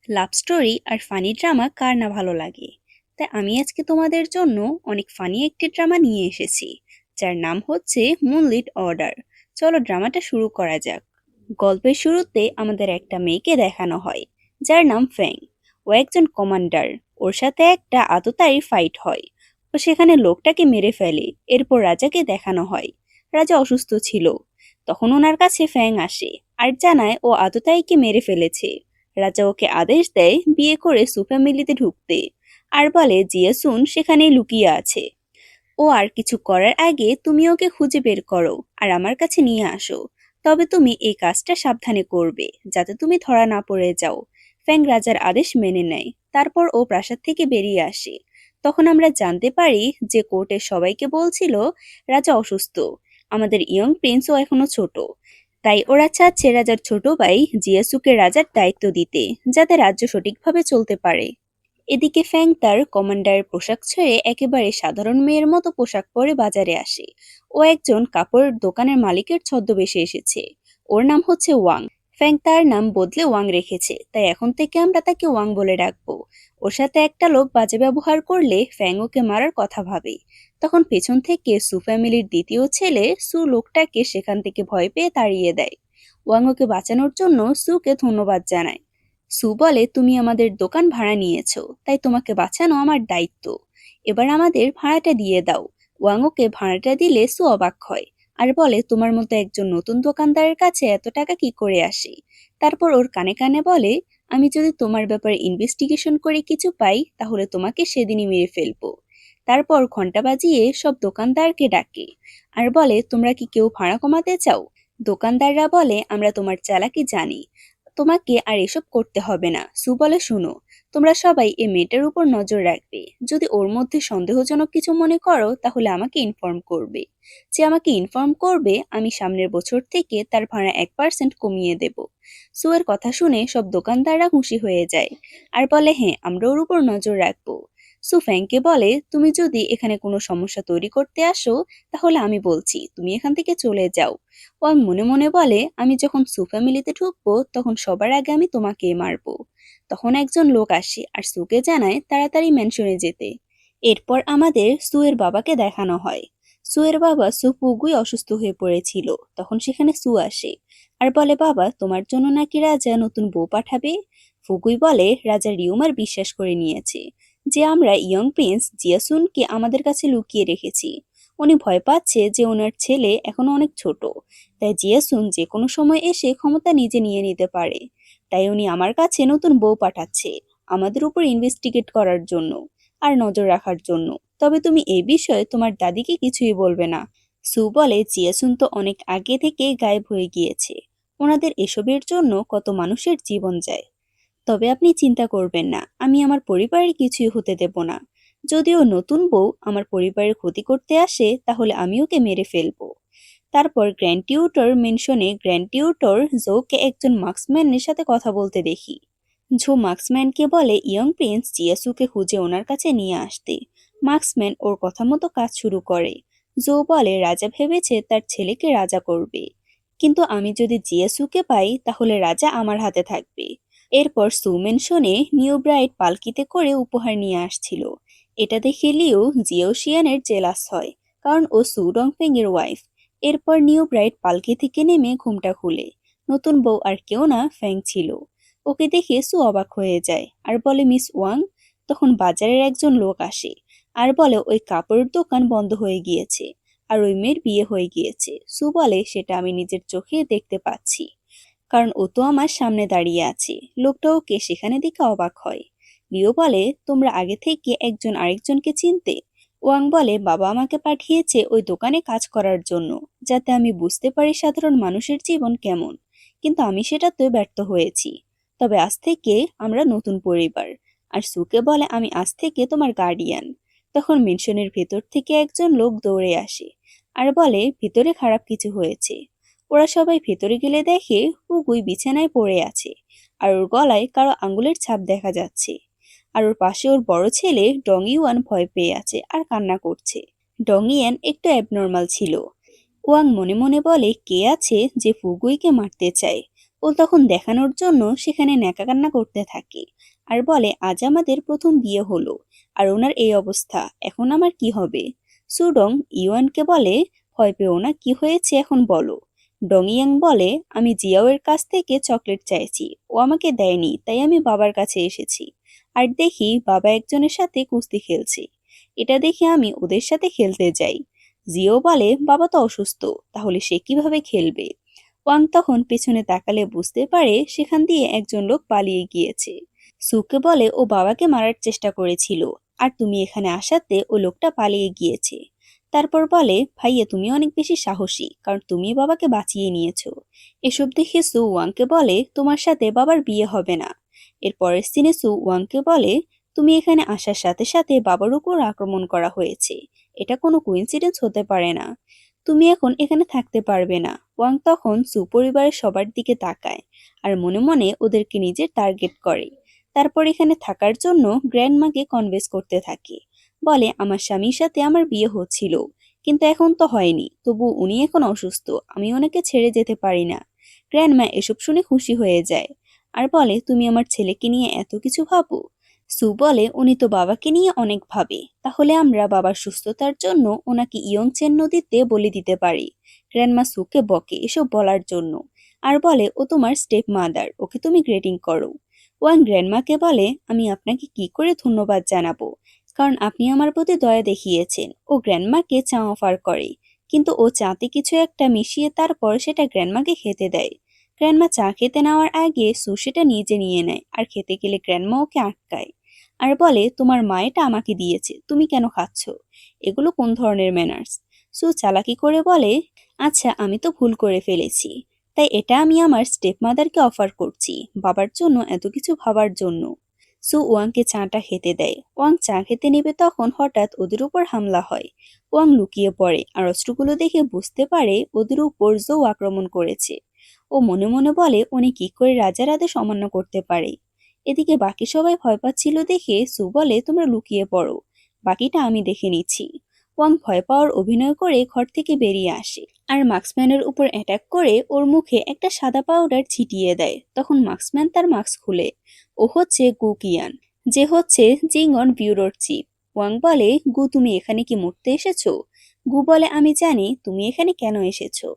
Love story আর funny drama কার না ভালো লাগে। তাই আমি আজকে তোমাদের জন্য অনেক ফানি একটি ড্রামা নিয়ে এসেছি, যার নাম হচ্ছে মুনলিট অর্ডার। চলো ড্রামাটা শুরু করা যাক। গল্পের শুরুতে আমাদের একটা মেয়েকে দেখানো হয়, যার নাম ফ্যাং। ও একজন কমান্ডার। ওর সাথে একটা আততায়ী ফাইট হয়। ও সেখানে লোকটাকে মেরে ফেলে। এরপর রাজাকে দেখানো হয়। রাজা অসুস্থ ছিল। তখন ওনার কাছে ফ্যাং আসে আর জানায় ও আততায়ীকে মেরে ফেলেছে। রাজা ওকে আদেশ দেয় বিয়ে করে সু ফ্যামিলিতে ঢুকতে, আর বলে জিয়াসুন সেখানেই লুকিয়ে আছে। ও আর কিছু করার আগে তুমি ওকে খুঁজে বের করো আর আমার কাছে নিয়ে আসো। তবে তুমি এই কাজটা সাবধানে করবে, যাতে তুমি ধরা না পড়ে যাও। ফ্যাং রাজার আদেশ মেনে নেয়। তারপর ও প্রাসাদ থেকে বেরিয়ে আসে। তখন আমরা জানতে পারি যে কোর্টের সবাইকে বলছিল রাজা অসুস্থ। আমাদের ইয়ং প্রিন্সও এখনো ছোট। তাই ওরা চাচ্ছে রাজার ছোট ভাই জিয়াসুকে রাজার দায়িত্ব দিতে, যাতে রাজ্য সঠিকভাবে চলতে পারে। এদিকে ফ্যাং তার কমান্ডারের পোশাক ছেড়ে একেবারে সাধারণ মেয়ের মতো পোশাক পরে বাজারে আসে। ও একজন কাপড়ের দোকানের মালিকের ছদ্মবেশে এসেছে। ওর নাম হচ্ছে ওয়াং। ফ্যাং তার নাম বদলে ওয়াং রেখেছে, তাই এখন থেকে আমরা তাকে ওয়াং বলে ডাকবো। ওর সাথে একটা লোক বাজে ব্যবহার করলে ফ্যাং ওকে মারার কথা ভাবে। তখন পেছন থেকে সু ফ্যামিলির দ্বিতীয় ছেলে সু লোকটাকে সেখান থেকে ভয় পেয়ে তাড়িয়ে দেয়। ওয়াং ওকে বাঁচানোর জন্য সুকে ধন্যবাদ জানায়। সু বলে, তুমি আমাদের দোকান ভাড়া নিয়েছো, তাই তোমাকে বাঁচানো আমার দায়িত্ব। এবার আমাদের ভাড়াটা দিয়ে দাও। ওয়াং ওকে ভাড়াটা দিলে সু অবাক হয় আর বলে, তোমার মতো একজন নতুন দোকানদারের কাছে এত টাকা কি করে আসে। তারপর ওর কানে কানে বলে, আমি যদি তোমার ব্যাপারে ইনভেস্টিগেশন করে কিছু পাই তাহলে তোমাকে সেদিনই মেরে ফেলবো। তারপর ঘন্টা বাজিয়ে সব দোকানদারকে ডাকে আর বলে, তোমরা কি কেউ ভাড়া কমাতে চাও? দোকানদাররা বলে, আমরা তোমার চালাকি জানি, তোমাকে আর এসব করতে হবে না। সু বলে, শুনো, তোমরা সবাই এই মেয়েটার উপর নজর রাখবে। যদি ওর মধ্যে সন্দেহজনক কিছু মনে করো তাহলে আমাকে ইনফর্ম করবে। যে আমাকে ইনফর্ম করবে আমি সামনের বছর থেকে তার ভাড়া 1% কমিয়ে দেব। সু এর কথা শুনে সব দোকানদাররা খুশি হয়ে যায় আর বলে, হ্যাঁ, আমরা ওর উপর নজর রাখবো। সু ফ্যাংকে বলে, তুমি যদি এখানে কোনো সমস্যা তৈরি করতে আসো তাহলে আমি বলছি তুমি এখান থেকে চলে যাও। ওয়াং মনে মনে বলে, আমি যখন সু ফ্যামিলিতে ঢুকবো তখন সবার আগে আমি তোমাকে মারবো। তখন একজন লোক আসে আর সুকে জানায় তাড়াতাড়ি ম্যানশনে যেতে। এরপর আমাদের সু এর বাবাকে দেখানো হয়। সু এর বাবা সু ফুগুই অসুস্থ হয়ে পড়েছিল। তখন সেখানে সু আসে আর বলে, বাবা, তোমার জন্য নাকি রাজা নতুন বউ পাঠাবে। ফুগুই বলে, রাজা রিউমার বিশ্বাস করে নিয়েছে যে আমরা ইয়ং প্রিন্স জিয়াসুনকে আমাদের কাছে লুকিয়ে রেখেছি। উনি ভয় পাচ্ছে যে ওনার ছেলে এখনো অনেক ছোট, তাই জিয়াসুন যে কোনো সময় এসে ক্ষমতা নিজে নিয়ে নিতে পারে। তাই উনি আমার কাছে নতুন বউ পাঠাচ্ছে, আমাদের উপর ইনভেস্টিগেট করার জন্য আর নজর রাখার জন্য। তবে তুমি এই বিষয়ে তোমার দাদিকে কিছুই বলবে না। সু বলে, জিয়াসুন তো অনেক আগে থেকে গায়েব হয়ে গিয়েছে। ওনাদের এসবের জন্য কত মানুষের জীবন যায়। তবে আপনি চিন্তা করবেন না, আমি আমার পরিবারের কিছুই হতে দেব না। যদিও নতুন বউ আমার পরিবারের ক্ষতি করতে আসে তাহলে আমি ওকে মেরে ফেলবো। তারপর গ্র্যান্ড টিউটর মেনশনে গ্র্যান্ড টিউটর জোকে একজন মার্কসম্যানের সাথে কথা বলতে দেখি। জো মার্কসম্যানকে বলে ইয়ং প্রিন্স জিয়াসুকে খুঁজে ওনার কাছে নিয়ে আসতে। মার্কসম্যান ওর কথা মতো কাজ শুরু করে। জো বলে, রাজা ভেবেছে তার ছেলেকে রাজা করবে, কিন্তু আমি যদি জিয়াসুকে পাই তাহলে রাজা আমার হাতে থাকবে। এরপর সু মেনশনে নিউ ব্রাইট পালকিতে করে উপহার নিয়ে আসছিল। এটা দেখে লিও জিওশিয়ানের জেলাস হয়, কারণ ও সু ডংফেং এর ওয়াইফ। এরপর নিউ ব্রাইট পালকি থেকে নেমে ঘুমটা খুলে। নতুন বউ আর কেউ না, ফ্যাং ছিল। ওকে দেখে সু অবাক হয়ে যায় আর বলে, মিস ওয়াং। তখন বাজারের একজন লোক আসে আর বলে, ওই কাপড়ের দোকান বন্ধ হয়ে গিয়েছে আর ওই মেয়ের বিয়ে হয়ে গিয়েছে। সু বলে, সেটা আমি নিজের চোখে দেখতে পাচ্ছি, কারণ ও তো আমার সামনে দাঁড়িয়ে আছে। লোকটা ওকে সেখানে দেখে অবাক হয়। লিও বলে, তোমরা আগে থেকে একজন আরেকজনকে চিনতে? ওয়াং বলে, বাবা আমাকে পাঠিয়েছে ওই দোকানে কাজ করার জন্য, যাতে আমি বুঝতে পারি সাধারণ মানুষের জীবন কেমন। কিন্তু আমি সেটাতে ব্যর্থ হয়েছি। তবে আজ থেকে আমরা নতুন পরিবার। আর সুকে বলে, আমি আজ থেকে তোমার গার্ডিয়ান। তখন মেনশনের ভেতর থেকে একজন লোক দৌড়ে আসে আর বলে, ভিতরে খারাপ কিছু হয়েছে। ওরা সবাই ভেতরে গেলে দেখে হুগুই বিছানায় পড়ে আছে আর ওর গলায় কারো আঙ্গুলের ছাপ দেখা যাচ্ছে। আর ওর পাশে ওর বড় ছেলে ডং ইউয়ান ভয় পেয়ে আছে আর কান্না করছে। ডং ইয়ান একটু অ্যাবনর্মাল ছিল। ওয়াং মনে মনে বলে, কে আছে যে ফুগুইকে মারতে চায়। ও তখন দেখানোর জন্য সেখানে ন্যাকা কান্না করতে থাকে আর বলে আজ আমাদের প্রথম বিয়ে হলো আর ওনার এই অবস্থা, এখন আমার কি হবে? সুডং ইউয়ানকে বলে ভয় পেও না, কি হয়েছে এখন বলো। ডং ইয়াং বলে আমি জিয়াওয়ের কাছ থেকে চকলেট চাইছি, ও আমাকে দেয়নি, তাই আমি বাবার কাছে এসেছি। আর দেখি বাবা একজনের সাথে কুস্তি খেলছে, এটা দেখে আমি ওদের সাথে খেলতে যাই। জিও বলে বাবা তো অসুস্থ, তাহলে সে কিভাবে খেলবে? ওয়াং তখন পেছনে তাকালে বুঝতে পারে সেখান দিয়ে একজন লোক পালিয়ে গিয়েছে। সুকে বলে ও বাবাকে মারার চেষ্টা করেছিল আর তুমি এখানে আসাতে ও লোকটা পালিয়ে গিয়েছে। তারপর বলে ভাইয়া তুমি অনেক বেশি সাহসী, কারণ তুমি বাবাকে বাঁচিয়ে নিয়েছো। এসব দেখে সু ওয়াংকে বলে তোমার সাথে বাবার বিয়ে হবে না। এর পরের সিনে সু ওয়াংকে বলে তুমি এখানে আসার সাথে সাথে বাবার উপর আক্রমণ করা হয়েছে, এটা কোনো কোইন্সিডেন্স হতে পারে না, তুমি এখন এখানে থাকতে পারবে না। ওয়াং তখন সু পরিবারের সবার দিকে তাকায় আর মনে মনে ওদেরকে নিজের টার্গেট করে। তারপর এখানে থাকার জন্য গ্র্যান্ডমাকে কনভিন্স করতে থাকে, বলে আমার স্বামীর সাথে আমার বিয়ে হচ্ছিল, কিন্তু এখন তো হয়নি, তবু উনি এখন অসুস্থ, আমি ওনাকে ছেড়ে যেতে পারি না। গ্র্যান্ডমা এসব শুনে খুশি হয়ে যায় আর বলে তুমি আমার ছেলেকে নিয়ে এত কিছু ভাবো। সু বলে উনি তো বাবাকে নিয়ে অনেক ভাবে, তাহলে আমরা বাবার সুস্থতার জন্য ওনাকে ইয়ংচেন নদীতে বলে দিতে পারি। গ্র্যান্ডমা সুকে বকে এসব বলার জন্য আর বলে ও তোমার স্টেপ মাদার, ওকে তুমি গ্রেটিং করো। ওয়াং গ্র্যান্ডমাকে বলে আমি আপনাকে কি করে ধন্যবাদ জানাবো, কারণ আপনি আমার প্রতি দয়া দেখিয়েছেন। ও গ্র্যান্ডমাকে চা অফার করে, কিন্তু ও চাতে কিছু একটা মিশিয়ে তারপর সেটা গ্র্যান্ডমাকে খেতে দেয়। গ্র্যান্ডমা চা খেতে নেওয়ার আগে সু সেটা নিজে নিয়ে নেয় আর খেতে গেলে গ্র্যান্ডমা ওকে আটকায় আর বলে তোমার মা এটা আমাকে দিয়েছে, তুমি কেন খাচ্ছ? এগুলো কোন ধরনের ম্যানার্স? সু চালাকি করে বলে আচ্ছা আমি তো ভুল করে ফেলেছি, তাই এটা আমি আমার স্টেপ মাদারকে অফার করছি, বাবার জন্য এত কিছু ভাবার জন্য। সু ওয়াংকে চাটা খেতে দেয়। ওয়াং চা খেতে নেবে তখন হঠাৎ ওদের উপর হামলা হয়। ওয়াং লুকিয়ে পড়ে আর অস্ত্রগুলো দেখে বুঝতে পারে ওদের উপর জো আক্রমণ করেছে। ও মনে মনে বলে উনি কি করে রাজার আদেশ অমান্য করতে পারে। এদিকে বাকি সবাই ভয় পাচ্ছিল দেখে সু বলে তোমরা লুকিয়ে পড়ো, বাকিটা আমি দেখে নিচ্ছি। ওয়াং ভয় পাওয়ার অভিনয় করে ঘর থেকে বেরিয়ে আসে আর মার্কসম্যানের উপর অ্যাটাক করে ওর মুখে একটা সাদা পাউডার ছিটিয়ে দেয়। তখন মার্কসম্যান তার মাস্ক খুলে, ও হচ্ছে গু কিয়ান, যে হচ্ছে জিংগন ব্যুরোর চিফ। ওয়াং বলে গু তুমি এখানে কি মরতে এসেছো? গু বলে আমি জানি তুমি এখানে কেন এসেছো।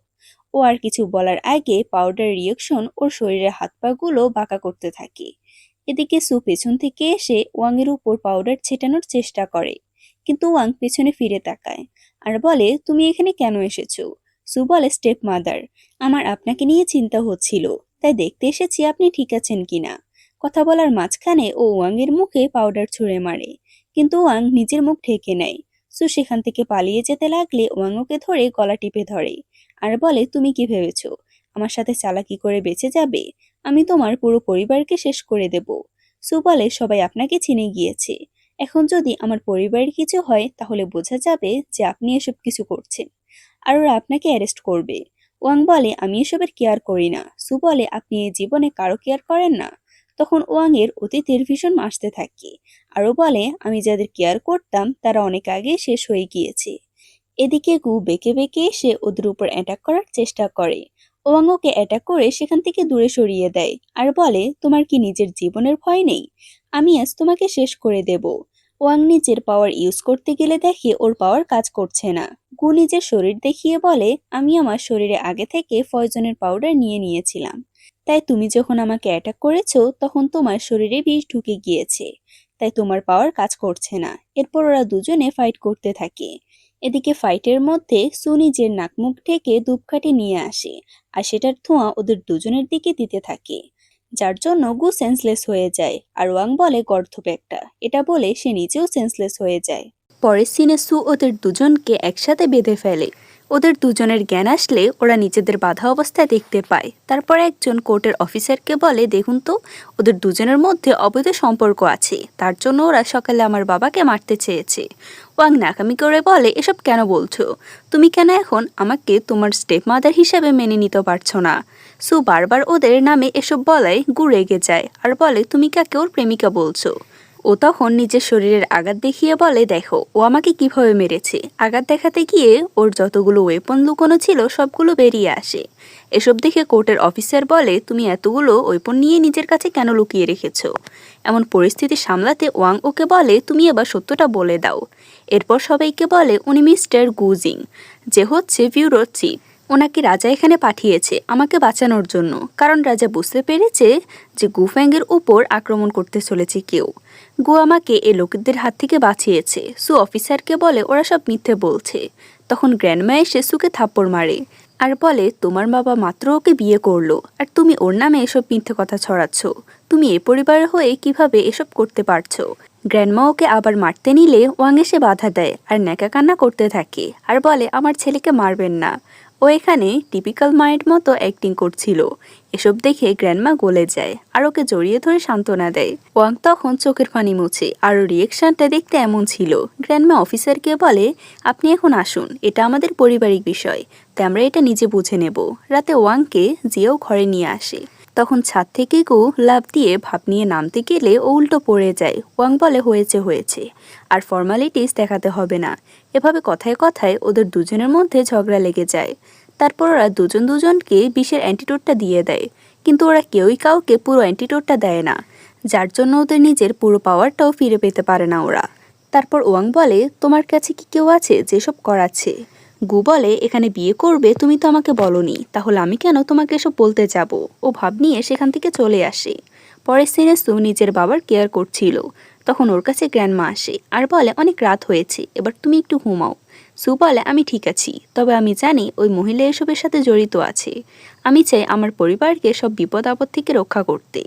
ও আর কিছু বলার আগে পাউডার রিয়েকশন ওর শরীরের হাত পা গুলো বাঁকা করতে থাকে। এদিকে সু পেছন থেকে এসে ওয়াং এর উপর পাউডার ছেটানোর চেষ্টা করে, কিন্তু ওয়াং পেছনে ফিরে তাকায় আর বলে তুমি এখানে কেন এসেছো? সু বলে স্টেপ মাদার, আমার আপনাকে নিয়ে চিন্তা হচ্ছিল, তাই দেখতে এসেছি আপনি ঠিক আছেন কিনা। কথা বলার মাঝখানে ও ওয়াং এর মুখে পাউডার ছুঁড়ে মারে, কিন্তু ওয়াং নিজের মুখ ঢেকে নেয়। সু সেখান থেকে পালিয়ে যেতে লাগলে ওয়াং ওকে ধরে গলা টিপে ধরে আর বলে তুমি কি ভেবেছো আমার সাথে চালাকি করে বেঁচে যাবে? আমি তোমার পুরো পরিবারকে শেষ করে দেব। সু বলে সবাই আপনাকে চিনে গিয়েছে, এখন যদি আমার পরিবারের কিছু হয় তাহলে বোঝা যাবে যে আপনি এসব কিছু করছেন আর ওরা আপনাকে অ্যারেস্ট করবে। ওয়াং বলে আমি এসবের কেয়ার করি না। সু বলে আপনি এই জীবনে কারো কেয়ার করেন না। তখন ওয়াং এর অতীতের ভীষণ আসতে থাকে আরও বলে আমি যাদের কেয়ার করতাম তারা অনেক আগে শেষ হয়ে গিয়েছে। এদিকে গু বেঁকে বেঁকে এসে ওদের উপর অ্যাটাক করার চেষ্টা করে। ওয়াং ওকে অ্যাটাক করে সেখান থেকে দূরে সরিয়ে দেয় আর বলে তোমার কি নিজের জীবনের ভয় নেই? আমি আজ তোমাকে শেষ করে দেব। ওয়াং নিজের পাওয়ার ইউজ করতে গেলে দেখে ওর পাওয়ার কাজ করছে না। গু নিজের শরীর দেখিয়ে বলে আমি আমার শরীরে আগে থেকে পয়জনের পাউডার নিয়ে নিয়েছিলাম, তাই তুমি যখন আমাকে অ্যাটাক করেছো তখন তোমার শরীরে বিষ ঢুকে গিয়েছে, তাই তোমার পাওয়ার কাজ করছে না। এরপর ওরা দুজনে ফাইট করতে থাকে। এদিকে ফাইটের মধ্যে সু নিজের নাক মুখ ঢেকে ধূপকাঠি নিয়ে আসে আর সেটার ধোঁয়া ওদের দুজনের দিকে দিতে থাকে, যার জন্য গু সেন্সলেস হয়ে যায় আর ওয়াং বলে গর্ধপ একটা, এটা বলে সে নিজেও সেন্সলেস হয়ে যায়। পরের সিনে সু ওদের দুজনকে একসাথে বেঁধে ফেলে। ওদের দুজনের জ্ঞান আসলে ওরা নিজেদের বাধা অবস্থায় দেখতে পায়। তারপর একজন কোর্টের অফিসারকে বলে দেখুন তো ওদের দুজনের মধ্যে অবৈধ সম্পর্ক আছে, তার জন্য ওরা সকালে আমার বাবাকে মারতে চেয়েছে। ওয়াং নাকামি করে বলে এসব কেন বলছো? তুমি কেন এখন আমাকে তোমার স্টেপ মাদার হিসেবে মেনে নিতে পারছো না? সু বারবার ওদের নামে এসব বলায় গু রেগে যায় আর বলে তুমি কাকে ওর প্রেমিকা বলছো? ও তখন নিজের শরীরের আঘাত দেখিয়ে বলে, দেখো ও আমাকে কিভাবে মেরেছে। আঘাত দেখাতে গিয়ে ওর যতগুলো ওয়েপন লুকোনো ছিল সবগুলো বেরিয়ে আসে। এসব দেখে কোর্টের অফিসার বলে, তুমি এতগুলো ওয়েপন নিয়ে নিজের কাছে কেন লুকিয়ে রেখেছো। এমন পরিস্থিতি সামলাতে ওয়াং ওকে বলে, তুমি এবার সত্যটা বলে দাও। এরপর সবাইকে বলে, উনি মিস্টার গুজিং, যে হচ্ছে ব্যুরোর চিফ। ওনাকে রাজা এখানে পাঠিয়েছে আমাকে বাঁচানোর জন্য, কারণ রাজা বুঝতে পেরেছে যে গুফ্যাংয়ের উপর আক্রমণ করতে চলেছে কেউ। গু আমাকে এই লোকেদের হাত থেকে বাঁচিয়েছে। সু অফিসারকে বলে, ওরা সব মিথ্যে বলছে। তখন গ্র্যান্ডমা এসে সুকে থাপ্পড় মারে আর বলে, তোমার বাবা মাত্র ওকে বিয়ে করলো আর তুমি ওর নামে এসব মিথ্যে কথা ছড়াচ্ছ। তুমি এ পরিবারের হয়ে কিভাবে এসব করতে পারছো। গ্র্যান্ডমা ওকে আবার মারতে নিলে ওয়াং এসে বাধা দেয় আর ন্যাকা কান্না করতে থাকে আর বলে, আমার ছেলেকে মারবেন না, ও এখানে টিপিক্যাল মায়ের মতো অ্যাক্টিং করছিল। এসব দেখে গ্র্যান্ডমা গলে যায় আর ওকে জড়িয়ে ধরে সান্ত্বনা দেয়। ওয়াং তখন চোখের পানি মুছে আর রিয়েকশনটা দেখতে এমন ছিল। গ্র্যান্ডমা অফিসারকে বলে, আপনি এখন আসুন, এটা আমাদের পারিবারিক বিষয়, তাই আমরা এটা নিজে বুঝে নেব। রাতে ওয়াংকে জিয়াও ঘরে নিয়ে আসে। তখন ছাদ থেকে গু লাফ দিয়ে ভাপ নিয়ে নামতে গেলে ও উল্টো পড়ে যায়। ওয়াং বলে, হয়েছে আর ফর্মালিটিস দেখাতে হবে না। এভাবে কথায় কথায় ওদের দুজনের মধ্যে ঝগড়া লেগে যায়। তারপর ওরা দুজনকে বিষের অ্যান্টিডোটটা দিয়ে দেয়, কিন্তু ওরা কেউই কাউকে পুরো অ্যান্টিডোটটা দেয় না, যার জন্য ওদের নিজের পুরো পাওয়ারটাও ফিরে পেতে পারে না ওরা। তারপর ওয়াং বলে, তোমার কাছে কি কেউ আছে যেসব করাচ্ছে। গু বলে, এখানে বিয়ে করবে তুমি তো আমাকে বলনি, তাহলে আমি কেন তোমাকে এসব বলতে যাব। ও ভাব নিয়ে সেখান থেকে চলে আসে। পরের সিনে সু নিজের বাবার কেয়ার করছিল। তখন ওর কাছে গ্র্যান্ডমা আসে আর বলে, অনেক রাত হয়েছে, এবার তুমি একটু ঘুমাও। সু বলে, আমি ঠিক আছি, তবে আমি জানি ওই মহিলা এসবের সাথে জড়িত আছে। আমি চাই আমার পরিবারকে সব বিপদ আপদ থেকে রক্ষা করতে।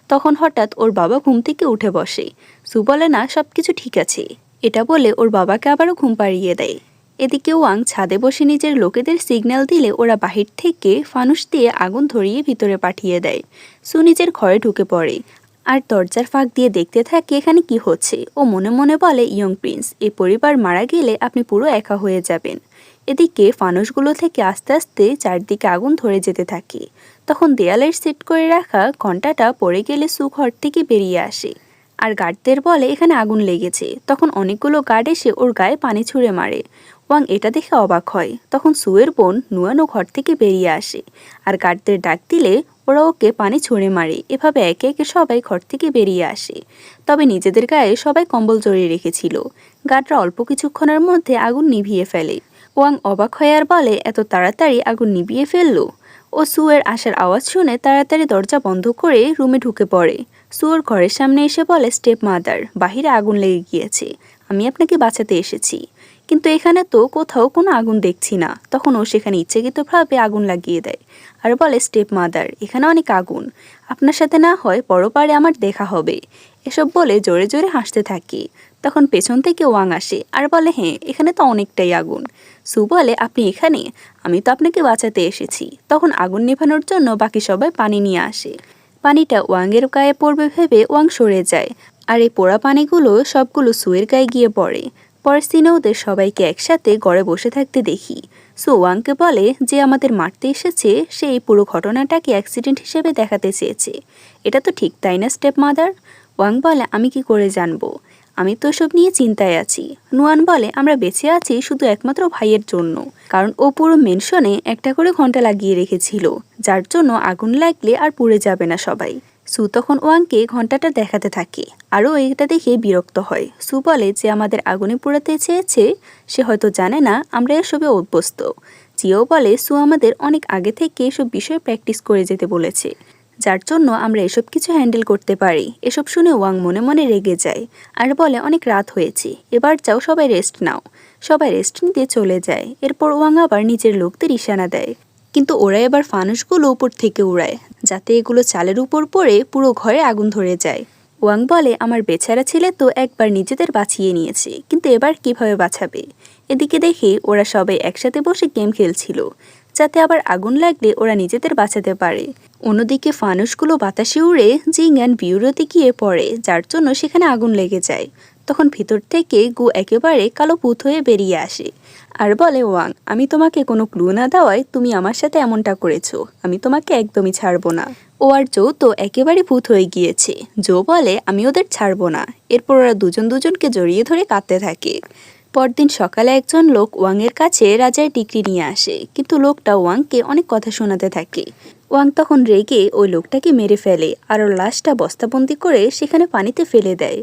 তখন হঠাৎ ওর বাবা ঘুম থেকে উঠে বসে। সু বলে, না, সব কিছু ঠিক আছে। এটা বলে ওর বাবাকে আবারও ঘুম পাড়িয়ে দেয়। এদিকে ওয়াং ছাদে বসে নিজের লোকেদের সিগন্যাল দিলে ওরা বাহির থেকে ফানুস দিয়ে আগুন ধরিয়ে ভিতরে পাঠিয়ে দেয়। সু নিজের ঘরে ঢুকে পড়ে আর দরজার ফাঁক দিয়ে দেখতে থাকে এখানে কি হচ্ছে। ও মনে মনে বলে, ইয়ং প্রিন্স, এই পরিবার মারা গেলে আপনি পুরো একা হয়ে যাবেন। এদিকে ফানুসগুলো থেকে আস্তে আস্তে চারদিকে আগুন ধরে যেতে থাকে। তখন দেয়ালের সেট করে রাখা ঘণ্টাটা পড়ে গেলে সু ঘর থেকে বেরিয়ে আসে আর গার্ডদের বলে, এখানে আগুন লেগেছে। তখন অনেকগুলো গার্ড এসে ওর গায়ে পানি ছুঁড়ে মারে। ওয়াং এটা দেখে অবাক হয়। তখন সুয়ের বোন নুয়ানো ঘর থেকে বেরিয়ে আসে আর গার্ডদের ডাক দিলে ওরা ওকে পানি ছুঁড়ে মারে। এভাবে একে একে সবাই ঘর থেকে বেরিয়ে আসে। তবে নিজেদের গায়ে সবাই কম্বল জড়িয়ে রেখেছিল। গার্ডরা অল্প কিছুক্ষণের মধ্যে আগুন নিভিয়ে ফেলে। ওয়াং অবাক হয় আর বলে, এত তাড়াতাড়ি আগুন নিভিয়ে ফেললো। ও সুয়ের আসার আওয়াজ শুনে তাড়াতাড়ি দরজা বন্ধ করে রুমে ঢুকে পড়ে। সুয়ের ঘরের সামনে এসে বলে, স্টেপ মাদার, বাহিরে আগুন লেগে গিয়েছে, আমি আপনাকে বাঁচাতে এসেছি, কিন্তু এখানে তো কোথাও কোনো আগুন দেখছি না। তখন ও সেখানে ইচ্ছাকৃতভাবে আগুন লাগিয়ে দেয় আর বলে, স্টেপ মাদার, এখানে অনেক আগুন, আপনার সাথে না হয় পরপারে আমার দেখা হবে। এসব বলে জোরে জোরে হাসতে থাকি। তখন পেছন থেকে ওয়াং আসে আর বলে, হ্যাঁ, এখানে তো অনেকটাই আগুন। সু বলে, আপনি এখানে, আমি তো আপনাকে বাঁচাতে এসেছি। তখন আগুন নেভানোর জন্য বাকি সবাই পানি নিয়ে আসে। পানিটা ওয়াংয়ের গায়ে পড়বে ভেবে ওয়াং সরে যায় আর এই পোড়া পানিগুলো সবগুলো সুয়ের গায়ে গিয়ে পড়ে। পরের দিনে ওদের সবাইকে একসাথে ঘরে বসে থাকতে দেখি। সু ওয়াংকে বলে, যে আমাদের মারতে এসেছে সে এই পুরো ঘটনাটাকে অ্যাক্সিডেন্ট হিসেবে দেখাতে চেয়েছে। এটা তো ঠিক, তাই না স্টেপ মাদার? ওয়াং বলে, আমি কি করে জানবো, আমি তো সব নিয়ে চিন্তায় আছি। নুয়ান বলে, আমরা বেঁচে আছি শুধু একমাত্র ভাইয়ের জন্য, কারণ ও পুরো মেনশনে একটা করে ঘন্টা লাগিয়ে রেখেছিল, যার জন্য আগুন লাগলে আর পুড়ে যাবে না সবাই। সু তখন ওয়াংকে ঘন্টাটা দেখাতে থাকে আরও এটা দেখে বিরক্ত হয়। সু বলে, যে আমাদের আগুনে পোড়াতে চেয়েছে সে হয়তো জানে না আমরা এসবে অভ্যস্ত। জিও বলে, সু আমাদের অনেক আগে থেকে এসব বিষয়ে প্র্যাকটিস করে যেতে বলেছে, যার জন্য আমরা এসব কিছু হ্যান্ডেল করতে পারি। এসব শুনে ওয়াং মনে মনে রেগে যায় আর বলে, অনেক রাত হয়েছে, এবার যাও, সবাই রেস্ট নাও। সবাই রেস্ট নিতে চলে যায়। এরপর ওয়াং আবার নিজের লোকদের ইশারা দেয়, কিন্তু ওরা এবার ফানুসগুলো উপর থেকে উড়ায় যাতে এগুলো চালের উপর পড়ে পুরো ঘরে আগুন ধরে যায়। ওয়াং বলে, আমার বেচারা ছেলে তো একবার নিজেদের বাঁচিয়ে নিয়েছে, কিন্তু এবার কিভাবে বাঁচাবে। এদিকে দেখে ওরা সবাই একসাথে বসে গেম খেলছিল, যাতে আবার আগুন লাগলে ওরা নিজেদের বাঁচাতে পারে। অন্যদিকে ফানুসগুলো বাতাসে উড়ে জিং অ্যান্ড বিউরোতে গিয়ে পড়ে, যার জন্য সেখানে আগুন লেগে যায়। তখন ভিতর থেকে গু একেবারে কালো ভূত হয়ে বেরিয়ে আসে আর বলে, ওয়াং, আমি তোমাকে কোনো ক্লু না দেওয়ায় তুমি আমার সাথে এমনটা করেছো, আমি তোমাকে একদমই ছাড়বো না। ও আর জো তো একেবারে ভূত হয়ে গিয়েছে। জো বলে, আমি ওদের ছাড়বো না। এরপর ওরা দুজন দুজনকে জড়িয়ে ধরে কাঁদতে থাকে। পরদিন সকালে একজন লোক ওয়াংয়ের কাছে রাজার ডিগ্রি নিয়ে আসে, কিন্তু লোকটা ওয়াংকে অনেক কথা শোনাতে থাকে। ওয়াং তখন রেগে ওই লোকটাকে মেরে ফেলে আর ওর লাশটা বস্তাবন্দি করে সেখানে পানিতে ফেলে দেয়।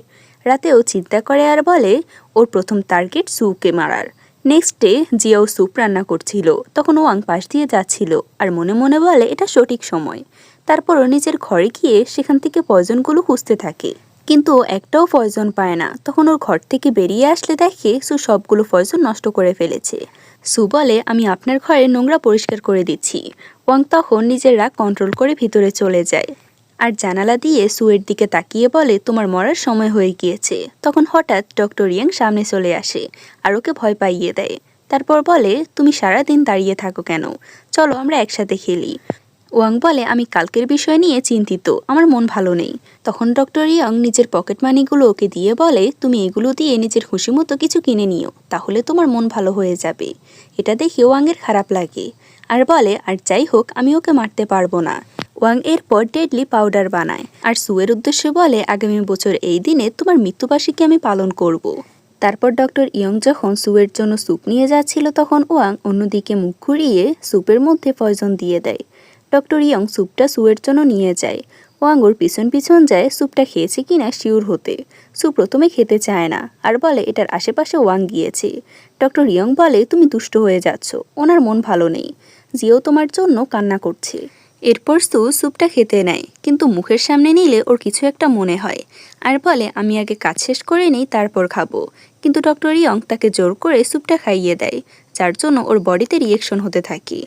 রাতেও চিন্তা করে আর বলে ওর প্রথম টার্গেট সুকে মারার। নেক্সট ডে জিয়াও স্যুপ রান্না করছিল, তখন ওয়াং পাশ দিয়ে যাচ্ছিল আর মনে মনে বলে এটা সঠিক সময়। তারপরও নিজের ঘরে গিয়ে সেখান থেকে পয়জনগুলো খুঁজতে থাকে, কিন্তু একটাও পয়জন পায় না। তখন ওর ঘর থেকে বেরিয়ে আসলে দেখে সু সবগুলো পয়জন নষ্ট করে ফেলেছে। সু বলে, আমি আপনার ঘরে নোংরা পরিষ্কার করে দিচ্ছি। ওয়াং তখন নিজের রাগ কন্ট্রোল করে ভিতরে চলে যায় আর জানালা দিয়ে সুয়ের দিকে তাকিয়ে বলে, তোমার মরার সময় হয়ে গিয়েছে। তখন হঠাৎ ডক্টর ইয়াং সামনে চলে আসে আর ওকে ভয় পাইয়ে দেয়। তারপর বলে, তুমি সারাদিন দাঁড়িয়ে থাকো কেন, চলো আমরা একসাথে খেলি। ওয়াং বলে, আমি কালকের বিষয় নিয়ে চিন্তিত, আমার মন ভালো নেই। তখন ডক্টর ইয়াং নিজের পকেট মানিগুলো ওকে দিয়ে বলে, তুমি এগুলো দিয়ে নিজের খুশি মতো কিছু কিনে নিও, তাহলে তোমার মন ভালো হয়ে যাবে। এটা দেখে ওয়াংয়ের খারাপ লাগে আর বলে, আর যাই হোক আমি ওকে মারতে পারবো না। ওয়াং এরপর ডেডলি পাউডার বানায় আর সুয়ের উদ্দেশ্যে বলে, আগামী বছর এই দিনে তোমার মৃত্যুবার্ষিকী আমি পালন করব। তারপর ডক্টর ইয়ং যখন সুয়ের জন্য স্যুপ নিয়ে যাচ্ছিল, তখন ওয়াং অন্যদিকে মুখ ঘুরিয়ে স্যুপের মধ্যে পয়জন দিয়ে দেয়। ডক্টর ইয়ং স্যুপটা সুয়ের জন্য নিয়ে যায়। ওয়াং ওর পিছন পিছন যায় স্যুপটা খেয়েছে কিনা শিওর হতে। সু প্রথমে খেতে চায় না আর বলে, এটার আশেপাশে ওয়াং গিয়েছে। ডক্টর ইয়ং বলে, তুমি দুষ্ট হয়ে যাচ্ছ, ওনার মন ভালো নেই, জিও তোমার জন্য কান্না করছে। এরপর সু স্যুপটা খেতে নেয়, কিন্তু মুখের সামনে নিলে ওর কিছু একটা মনে হয় আর বলে, আমি আগে কাজ শেষ করে নিই তারপর খাবো। কিন্তু ডক্টর ইয়ং তাকে জোর করে স্যুপটা খাইয়ে দেয়, যার জন্য ওর বডিতে রিয়েকশন হতে থাকে।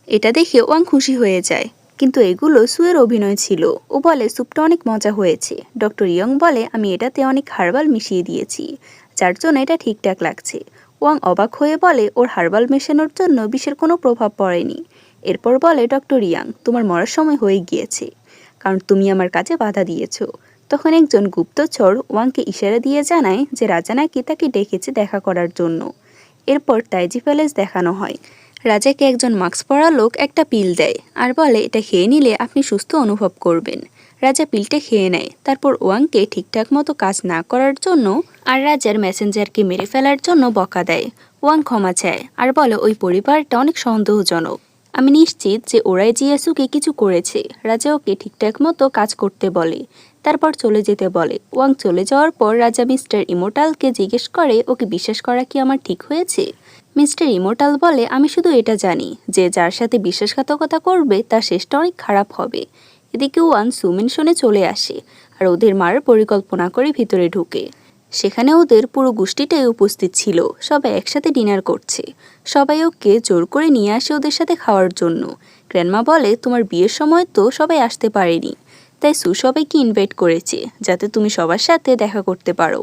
এটা দেখে ওয়াং খুশি হয়ে যায়, কিন্তু এগুলো সুয়ের অভিনয় ছিল। ও বলে, স্যুপটা অনেক মজা হয়েছে। ডক্টর ইয়ং বলে, আমি এটাতে অনেক হার্বাল মিশিয়ে দিয়েছি, যার জন্য এটা ঠিকঠাক লাগছে। ওয়াং অবাক হয়ে বলে, ওর হার্বাল মেশানোর জন্য বিষের কোনো প্রভাব পড়েনি। এরপর বলে, ডক্টর ইয়াং, তোমার মরার সময় হয়ে গিয়েছে, কারণ তুমি আমার কাজে বাধা দিয়েছ। তখন একজন গুপ্তচর ওয়াংকে ইশারা দিয়ে জানায় যে রাজা নাকি তাকে ডেকেছে দেখা করার জন্য। এরপর তাইজি প্যালেস দেখানো হয়। রাজাকে একজন মাস্ক পরা লোক একটা পিল দেয় আর বলে, এটা খেয়ে নিলে আপনি সুস্থ অনুভব করবেন। রাজা পিলটা খেয়ে নেয়। তারপর ওয়াংকে ঠিকঠাক মতো কাজ না করার জন্য আর রাজার মেসেঞ্জারকে মেরে ফেলার জন্য বকা দেয়। ওয়াং ক্ষমা চায় আর বলে, ওই পরিবারটা অনেক সন্দেহজনক, আমি নিশ্চিত যে ওরাই জিয়াসুকে কিছু করেছে। রাজা ওকে ঠিকঠাক মতো কাজ করতে বলে, তারপর চলে যেতে বলে। ওয়াং চলে যাওয়ার পর রাজা মিস্টার ইমোর্টালকে জিজ্ঞেস করে, ওকে বিশ্বাস করা কি আমার ঠিক হয়েছে? মিস্টার ইমোর্টাল বলে, আমি শুধু এটা জানি যে যার সাথে বিশ্বাসঘাতকতা করবে তার শেষটা অনেক খারাপ হবে। এদিকে ওয়ান সুমেনশনে চলে আসে আর ওদের মারার পরিকল্পনা করে ভিতরে ঢুকে। সেখানে ওদের পুরো গোষ্ঠীটাই উপস্থিত ছিল, সবাই একসাথে ডিনার করছে। সবাই ওকে জোর করে নিয়ে আসে ওদের সাথে খাওয়ার জন্য। গ্র্যান্ডমা বলে, তোমার বিয়ের সময় তো সবাই আসতে পারেনি, তাই সু সবাইকে ইনভাইট করেছে যাতে তুমি সবার সাথে দেখা করতে পারো।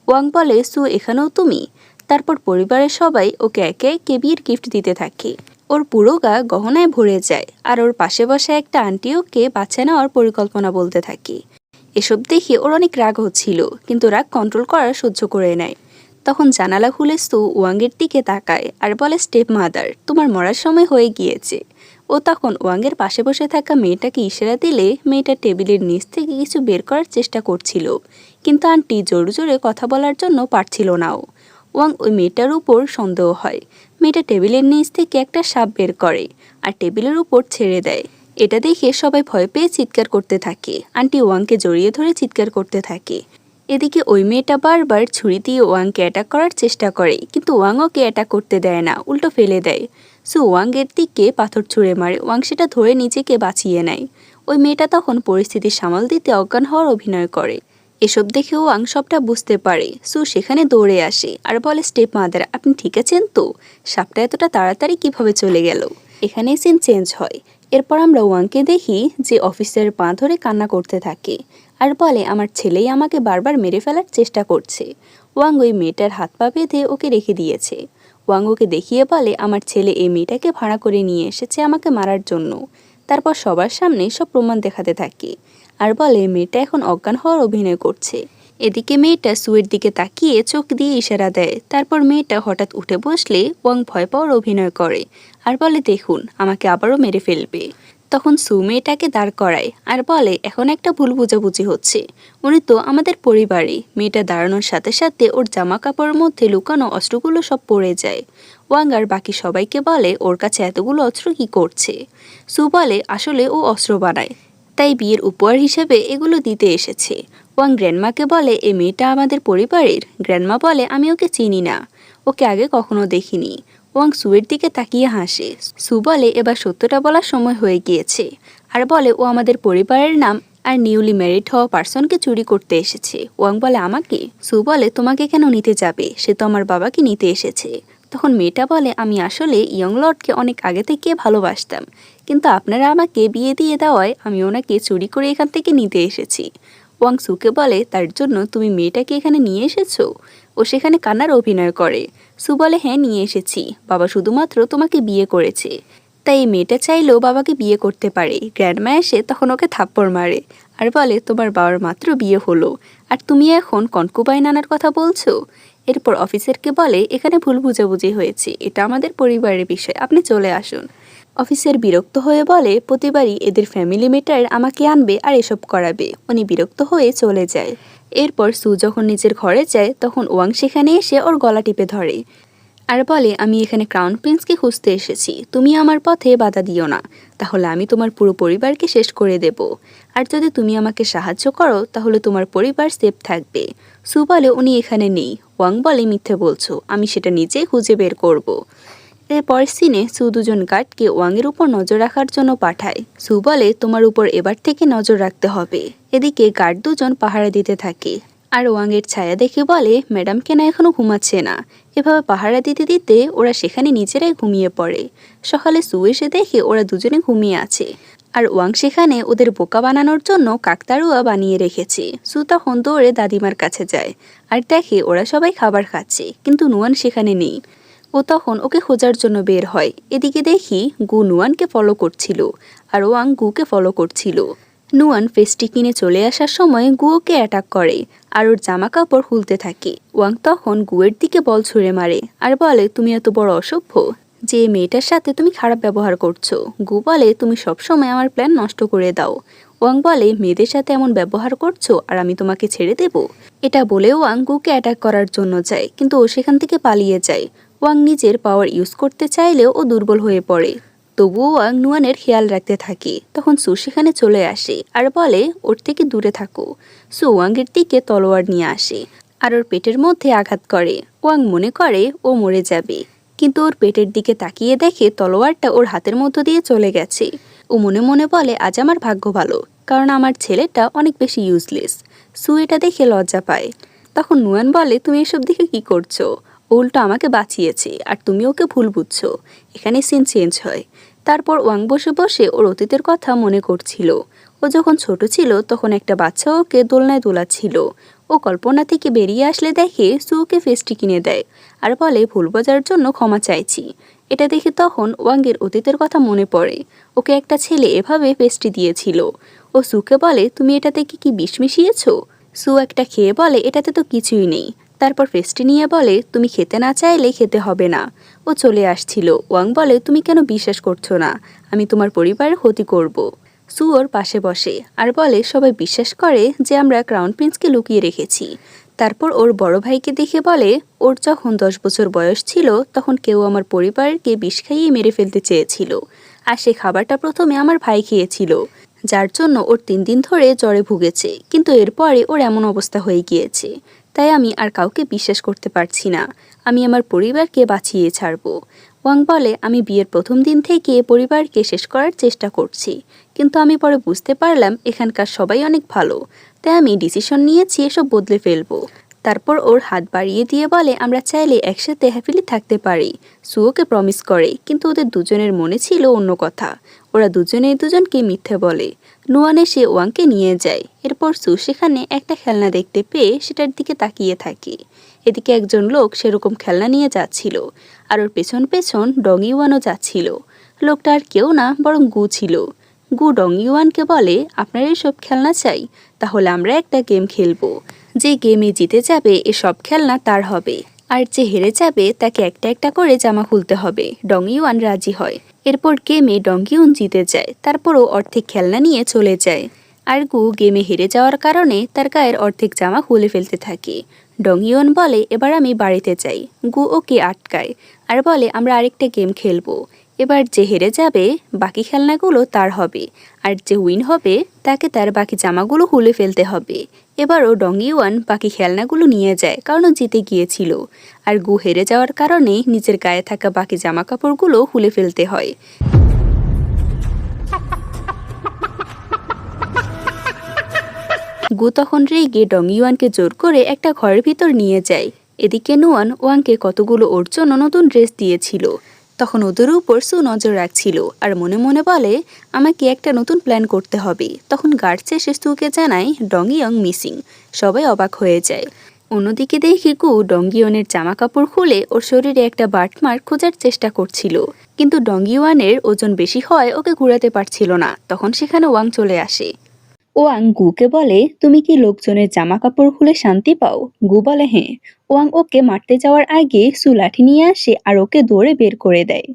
ওয়াং বলে, সু এখানেও তুমি? তারপর পরিবারের সবাই ওকে একে একে বিয়ের গিফট দিতে থাকে। ওর পুরো গা গহনায় ভরে যায় আর ওর পাশে বসা একটা আন্টি ওকে বাচ্চা নেওয়ার পরিকল্পনা বলতে থাকে। এসব দেখে ওর অনেক রাগ হচ্ছিল, কিন্তু রাগ কন্ট্রোল করা সহ্য করে নেয়। তখন জানালা খুলে সু ওয়াংয়ের দিকে তাকায় আর বলে, স্টেপ মাদার, তোমার মরার সময় হয়ে গিয়েছে। ও তখন ওয়াংয়ের পাশে বসে থাকা মেয়েটাকে ইশারা দিলে মেয়েটা টেবিলের নিচ থেকে কিছু বের করার চেষ্টা করছিল, কিন্তু আন্টি জোরে জোরে কথা বলার জন্য পারছিল নাও। ওয়াং ওই মেয়েটার উপর সন্দেহ হয়। মেয়েটা টেবিলের নিচ থেকে একটা সাপ বের করে আর টেবিলের উপর ছেড়ে দেয়। এটা দেখে সবাই ভয় পেয়ে চিৎকার করতে থাকে। আন্টি ওয়াংকে জড়িয়ে ধরে চিৎকার করতে থাকে। এদিকে ওই মেয়েটা বারবার ছুরি দিয়ে ওয়াংকে অ্যাটাক করার চেষ্টা করে, কিন্তু ওয়াং ওকে অ্যাটাক করতে দেয় না, উল্টো ফেলে দেয়। সো ওয়াংয়ের দিকে পাথর ছুঁড়ে মারে। ওয়াং সেটা ধরে নিজেকে বাঁচিয়ে নেয়। ওই মেয়েটা তখন পরিস্থিতি সামাল দিতে অজ্ঞান হওয়ার অভিনয় করে। এসব দেখে ওয়াং সবটা বুঝতে পারে। সু সেখানে দৌড়ে আসে আর বলে, স্টেপ মাদার, আপনি ঠিক আছেন তো? সাপটা এতটা তাড়াতাড়ি কিভাবে চলে গেল? এখানে সিন চেঞ্জ হয়। এরপর আমরা ওয়াংকে দেখি যে অফিসারের পা ধরে কান্না করতে থাকে আর বলে, আমার ছেলেই আমাকে বারবার মেরে ফেলার চেষ্টা করছে। ওয়াং ওই মেয়েটার হাত পা বেঁধে ওকে রেখে দিয়েছে। ওয়াং ওকে দেখিয়ে বলে, আমার ছেলে এই মেয়েটাকে ভাড়া করে নিয়ে এসেছে আমাকে মারার জন্য। তারপর সবার সামনে সব প্রমাণ দেখাতে থাকে আর বলে, মেয়েটা এখন অজ্ঞান হওয়ার অভিনয় করছে। এদিকে মেয়েটা সুয়ের দিকে তাকিয়ে চোখ দিয়ে ইশারা দেয়। তারপর মেয়েটা হঠাৎ উঠে বসলে ওয়াং ভয় পাওয়ার অভিনয় করে আর বলে, দেখুন আমাকে আবারও মেরে ফেলবে। তখন সু মেয়েটাকে দাঁড় করায় আর বলে, এখন একটা ভুল বোঝাবুঝি হচ্ছে, উনি তো আমাদের পরিবারই। মেয়েটা দাঁড়ানোর সাথে সাথে ওর জামা কাপড়ের মধ্যে লুকানো অস্ত্রগুলো সব পড়ে যায়। ওয়াং আর বাকি সবাইকে বলে, ওর কাছে এতগুলো অস্ত্র কি করছে। সু বলে, আসলে ও অস্ত্র বানায়, তাই বিয়ের উপহার হিসেবে এগুলো দিতে এসেছে। ওয়াং গ্র্যান্ডমাকে বলে, এ মেয়েটা আমাদের পরিবারের। গ্র্যান্ডমা বলে, আমি ওকে চিনি না, ওকে আগে কখনো দেখিনি। ওয়াং সুয়ের দিকে তাকিয়ে হাসে। সু বলে, এবার সত্যটা বলার সময় হয়ে গিয়েছে আর বলে, ও আমাদের পরিবারের নাম আর নিউলি ম্যারিড হওয়া পার্সনকে চুরি করতে এসেছে। ওয়াং বলে, আমাকে? সু বলে, তোমাকে কেন নিতে যাবে, সে তো আমার বাবাকে নিতে এসেছে। তখন মেয়েটা বলে, আমি আসলে ইয়ং লর্ডকে অনেক আগে থেকে ভালোবাসতাম, কিন্তু আপনারা আমাকে বিয়ে দিয়ে দেওয়ায় আমি ওনাকে চুরি করে এখান থেকে নিতে এসেছি। ওয়াং সুকে বলে, তার জন্য তুমি মেয়েটাকে এখানে নিয়ে এসেছো? ও সেখানে কান্নার অভিনয় করে। সু বলে, হ্যাঁ নিয়ে এসেছি, বাবা শুধুমাত্র তোমাকে বিয়ে করেছে, তাই এই মেয়েটা চাইলেও বাবাকে বিয়ে করতে পারে। গ্র্যান্ডমা এসে তখন ওকে থাপ্পড় মারে আর বলে, তোমার বাবার মাত্র বিয়ে হলো আর তুমি এখন কনকুবাইন আনার কথা বলছো। এরপর অফিসারকে বলে, এখানে ভুল বুঝাবুঝি হয়েছে, এটা আমাদের পরিবারের বিষয়, আপনি চলে আসুন। অফিসার বিরক্ত হয়ে বলে, প্রতিবারই এদের ফ্যামিলি ম্যাটার আমাকে আনবে আর এসব করাবে। উনি বিরক্ত হয়ে চলে যায়। এরপর সু যখন নিজের ঘরে যায় তখন ওয়াং সেখানে এসে ওর গলা টিপে ধরে আর বলে, আমি এখানে ক্রাউন প্রিন্সকে খুঁজতে এসেছি, তুমি আমার পথে বাধা দিও না, তাহলে আমি তোমার পুরো পরিবারকে শেষ করে দেব। আর যদি তুমি আমাকে সাহায্য করো তাহলে তোমার পরিবার সেফ থাকবে। সু বলে, উনি এখানে নেই। ওয়াং বলে, মিথ্যে বলছো, আমি সেটা নিজে খুঁজে বের করব। এরপর সিনে সু দুজন গার্ডকে ওয়াংয়ের উপর নজর রাখার জন্য পাঠায়। সু বলে, তোমার উপর এবার থেকে নজর রাখতে হবে। এদিকে গার্ড দুজন পাহারা দিতে থাকে আর ওয়াংয়ের ছায়া দেখে বলে, ম্যাডাম কেন এখনো ঘুমাচ্ছে না। এভাবে পাহারা দিতে দিতে ওরা সেখানে নিজেরাই ঘুমিয়ে পড়ে। সকালে সু এসে দেখে ওরা দুজনে ঘুমিয়ে আছে আর ওয়াং সেখানে ওদের বোকা বানানোর জন্য কাকতাড়ুয়া বানিয়ে রেখেছে। সু তখন দৌড়ে দাদিমার কাছে যায় আর দেখে ওরা সবাই খাবার খাচ্ছে, কিন্তু নুয়ান সেখানে নেই। ও তখন ওকে খোঁজার জন্য বের হয়। এদিকে দেখি গু নুয়ানকে ফলো করছিল আর ওয়াং গুকে ফলো করছিল। নুয়ান ফেস্টি কিনে চলে আসার সময় গু ওকে অ্যাটাক করে আর ওর জামা কাপড় খুলতে থাকে। ওয়াং তখন গুয়ের দিকে বল ছুঁড়ে মারে আর বলে, তুমি এত বড় অসভ্য যে মেয়েটার সাথে তুমি খারাপ ব্যবহার করছো। গু বলে, তুমি সবসময় আমার প্ল্যান নষ্ট করে দাও। ওয়াং বলে, মেয়েদের সাথে এমন ব্যবহার করছো আর আমি তোমাকে ছেড়ে দেব? এটা বলে ওয়াং গুকে অ্যাটাক করার জন্য যায়, কিন্তু ও সেখান থেকে পালিয়ে যায়। ওয়াং নিজের পাওয়ার ইউজ করতে চাইলেও ও দুর্বল হয়ে পড়ে। তবুও ওয়াং নুয়ানের খেয়াল রাখতে থাকে। তখন সু সেখানে চলে আসে আর বলে, ওর থেকে দূরে থাকো। সু ওয়াংয়ের দিকে তলোয়ার নিয়ে আসে আর ওর পেটের মধ্যে আঘাত করে। ওয়াং মনে করে ও মরে যাবে, কিন্তু ওর পেটের দিকে তাকিয়ে দেখে তলোয়ারটা ওর হাতের মধ্য দিয়ে চলে গেছে। ও মনে মনে বলে, আজ আমার ভাগ্য ভালো, কারণ আমার ছেলেটা অনেক বেশি ইউজলেস। সু এটা দেখে লজ্জা পায়। তখন নুয়ান বলে, তুমি এসব দিকে কি করছো? উল্টো আমাকে বাঁচিয়েছে আর তুমি ওকে ভুল বুঝছো। এখানে সিন চেঞ্জ হয়। তারপর ওয়াং বসে বসে ওর অতীতের কথা মনে করছিল। ও যখন ছোট ছিল তখন একটা বাচ্চা ওকে দোলনায় দোলাচ্ছিল। ও কল্পনা থেকে বেরিয়ে আসলে দেখে সু ওকে ফেস্টি কিনে দেয় আর বলে, ভুল বোঝার জন্য ক্ষমা চাইছি। এটা দেখে তখন ওয়াংয়ের অতীতের কথা মনে পড়ে। ওকে একটা ছেলে এভাবে ফেস্টি দিয়েছিল। ও সুকে বলে, তুমি এটাতে কি বিষ মিশিয়েছো? সু একটা খেয়ে বলে, এটাতে তো কিছুই নেই। তারপর ফেস্টি নিয়ে বলে, তুমি খেতে না চাইলে খেতে হবে না। ও চলে আসছিল। ওয়াং বলে, তুমি কেন বিশ্বাস করছো না? আমি তোমার পরিবারের ক্ষতি করব। সু ওর পাশে বসে আর বলে, সবাই বিশ্বাস করে যে আমরা ক্রাউন প্রিন্সকে লুকিয়ে রেখেছি। তারপর ওর বড় ভাইকে দেখে বলে, ওর যখন 10 বছর বয়স ছিল তখন কেউ আমার পরিবারকে বিষ খাইয়ে মেরে ফেলতে চেয়েছিল আর সে খাবারটা প্রথমে আমার ভাই খেয়েছিল, যার জন্য ওর 3 দিন ধরে জ্বরে ভুগেছে, কিন্তু এরপরে ওর এমন অবস্থা হয়ে গিয়েছে। তাই আমি আর কাউকে বিশ্বাস করতে পারছি না। আমি আমার পরিবারকে বাঁচিয়ে ছাড়ব। ওয়াং বলে, আমি বিয়ের প্রথম দিন থেকে পরিবারকে শেষ করার চেষ্টা করছি, কিন্তু আমি পরে বুঝতে পারলাম এখানকার সবাই অনেক ভালো, তাই আমি ডিসিশন নিয়েছি এসব বদলে ফেলবো। তারপর ওর হাত বাড়িয়ে দিয়ে বলে, আমরা চাইলে একসাথে হ্যাপিলি থাকতে পারি। সুওকে প্রমিস করে, কিন্তু ওদের দুজনের মনে ছিল অন্য কথা। ওরা দুজনেই দুজনকে মিথ্যে বলে। নুয়ান এসে ওয়াংকে নিয়ে যায়। এরপর সু সেখানে একটা খেলনা দেখতে পেয়ে সেটার দিকে তাকিয়ে থাকে। এদিকে একজন লোক সেরকম খেলনা নিয়ে যাচ্ছিল আর ওর পেছন পেছন ডং ইউয়ানও যাচ্ছিল। লোকটা আর কেউ না বরং গু ছিল। গু ডং ইউয়ানকে বলে, আপনার এইসব খেলনা চাই? তাহলে আমরা একটা গেম খেলবো, যে গেমে জিতে যাবে এসব খেলনা তার হবে, আর যে হেরে যাবে তাকে একটা একটা করে জামা খুলতে হবে। ডং ইউয়ান রাজি হয়। এরপর গেমে ডং ইউন জিতে যায়, তারপরও অর্ধেক খেলনা নিয়ে চলে যায়। আর গু গেমে হেরে যাওয়ার কারণে তার গায়ের অর্ধেক জামা খুলে ফেলতে থাকে। ডং ইউন বলে এবার আমি বাড়িতে যাই। গু ওকে আটকায় আর বলে আমরা আরেকটা গেম খেলবো। এবার যে হেরে যাবে বাকি খেলনাগুলো তার হবে, আর যে উইন হবে তাকে তার বাকি জামাগুলো খুলে ফেলতে হবে। এবারও ডং ইউয়ান বাকি খেলনাগুলো নিয়ে যায়, কারণ জিতে গিয়েছিল। আর গু হেরে যাওয়ার কারণে নিজের গায়ে থাকা বাকি জামা কাপড়গুলো খুলে ফেলতে হয়। গু তখন রেগে ডং ইউয়ানকে জোর করে একটা ঘরের ভিতর নিয়ে যায়। এদিকে নুয়ান ওয়াংকে কতগুলো ওর জন্য নতুন ড্রেস দিয়েছিল। তখন ওদের উপর সু নজর রাখছিল আর মনে মনে বলে আমাকে একটা নতুন প্ল্যান করতে হবে। তখন গার্ডস এসে সুকে জানায় ডং ইয়ং মিসিং। সবাই অবাক হয়ে যায়। অন্যদিকে দেখি গু ডং ইয়নের জামা কাপড় খুলে ওর শরীরে একটা বার্টমার্ক খোঁজার চেষ্টা করছিল, কিন্তু ডং ইয়নের ওজন বেশি হয় ওকে ঘুরাতে পারছিল না। তখন সেখানে ওয়াং চলে আসে। ওয়াং গুকে বলে তুমি কি লোকজনের জামা কাপড় খুলে শান্তি পাও? গু বলে হ্যাঁ। ওয়াং ওকে মারতে যাওয়ার আগে সু লাঠি নিয়ে আসে আর ওকে দৌড়ে বের করে দেয়।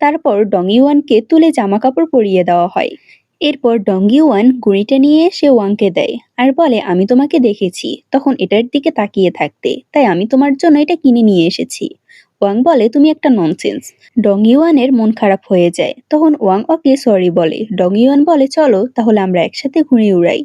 তারপর ডং ইউয়ানকে তুলে জামা কাপড় পরিয়ে দেওয়া হয়। এরপর ডং ইউয়ান গুঁড়িটা নিয়ে এসে ওয়াংকে দেয় আর বলে আমি তোমাকে দেখেছি তখন এটার দিকে তাকিয়ে থাকতে, তাই আমি তোমার জন্য এটা কিনে নিয়ে এসেছি। ওয়াং বলে তুমি একটা ননসেন্স। ডং ইউয়ানের মন খারাপ হয়ে যায়। তখন ওয়াং ওকে সরি বলে। ডং ইউয়ান বলে চলো তাহলে আমরা একসাথে ঘুড়ি উড়াই।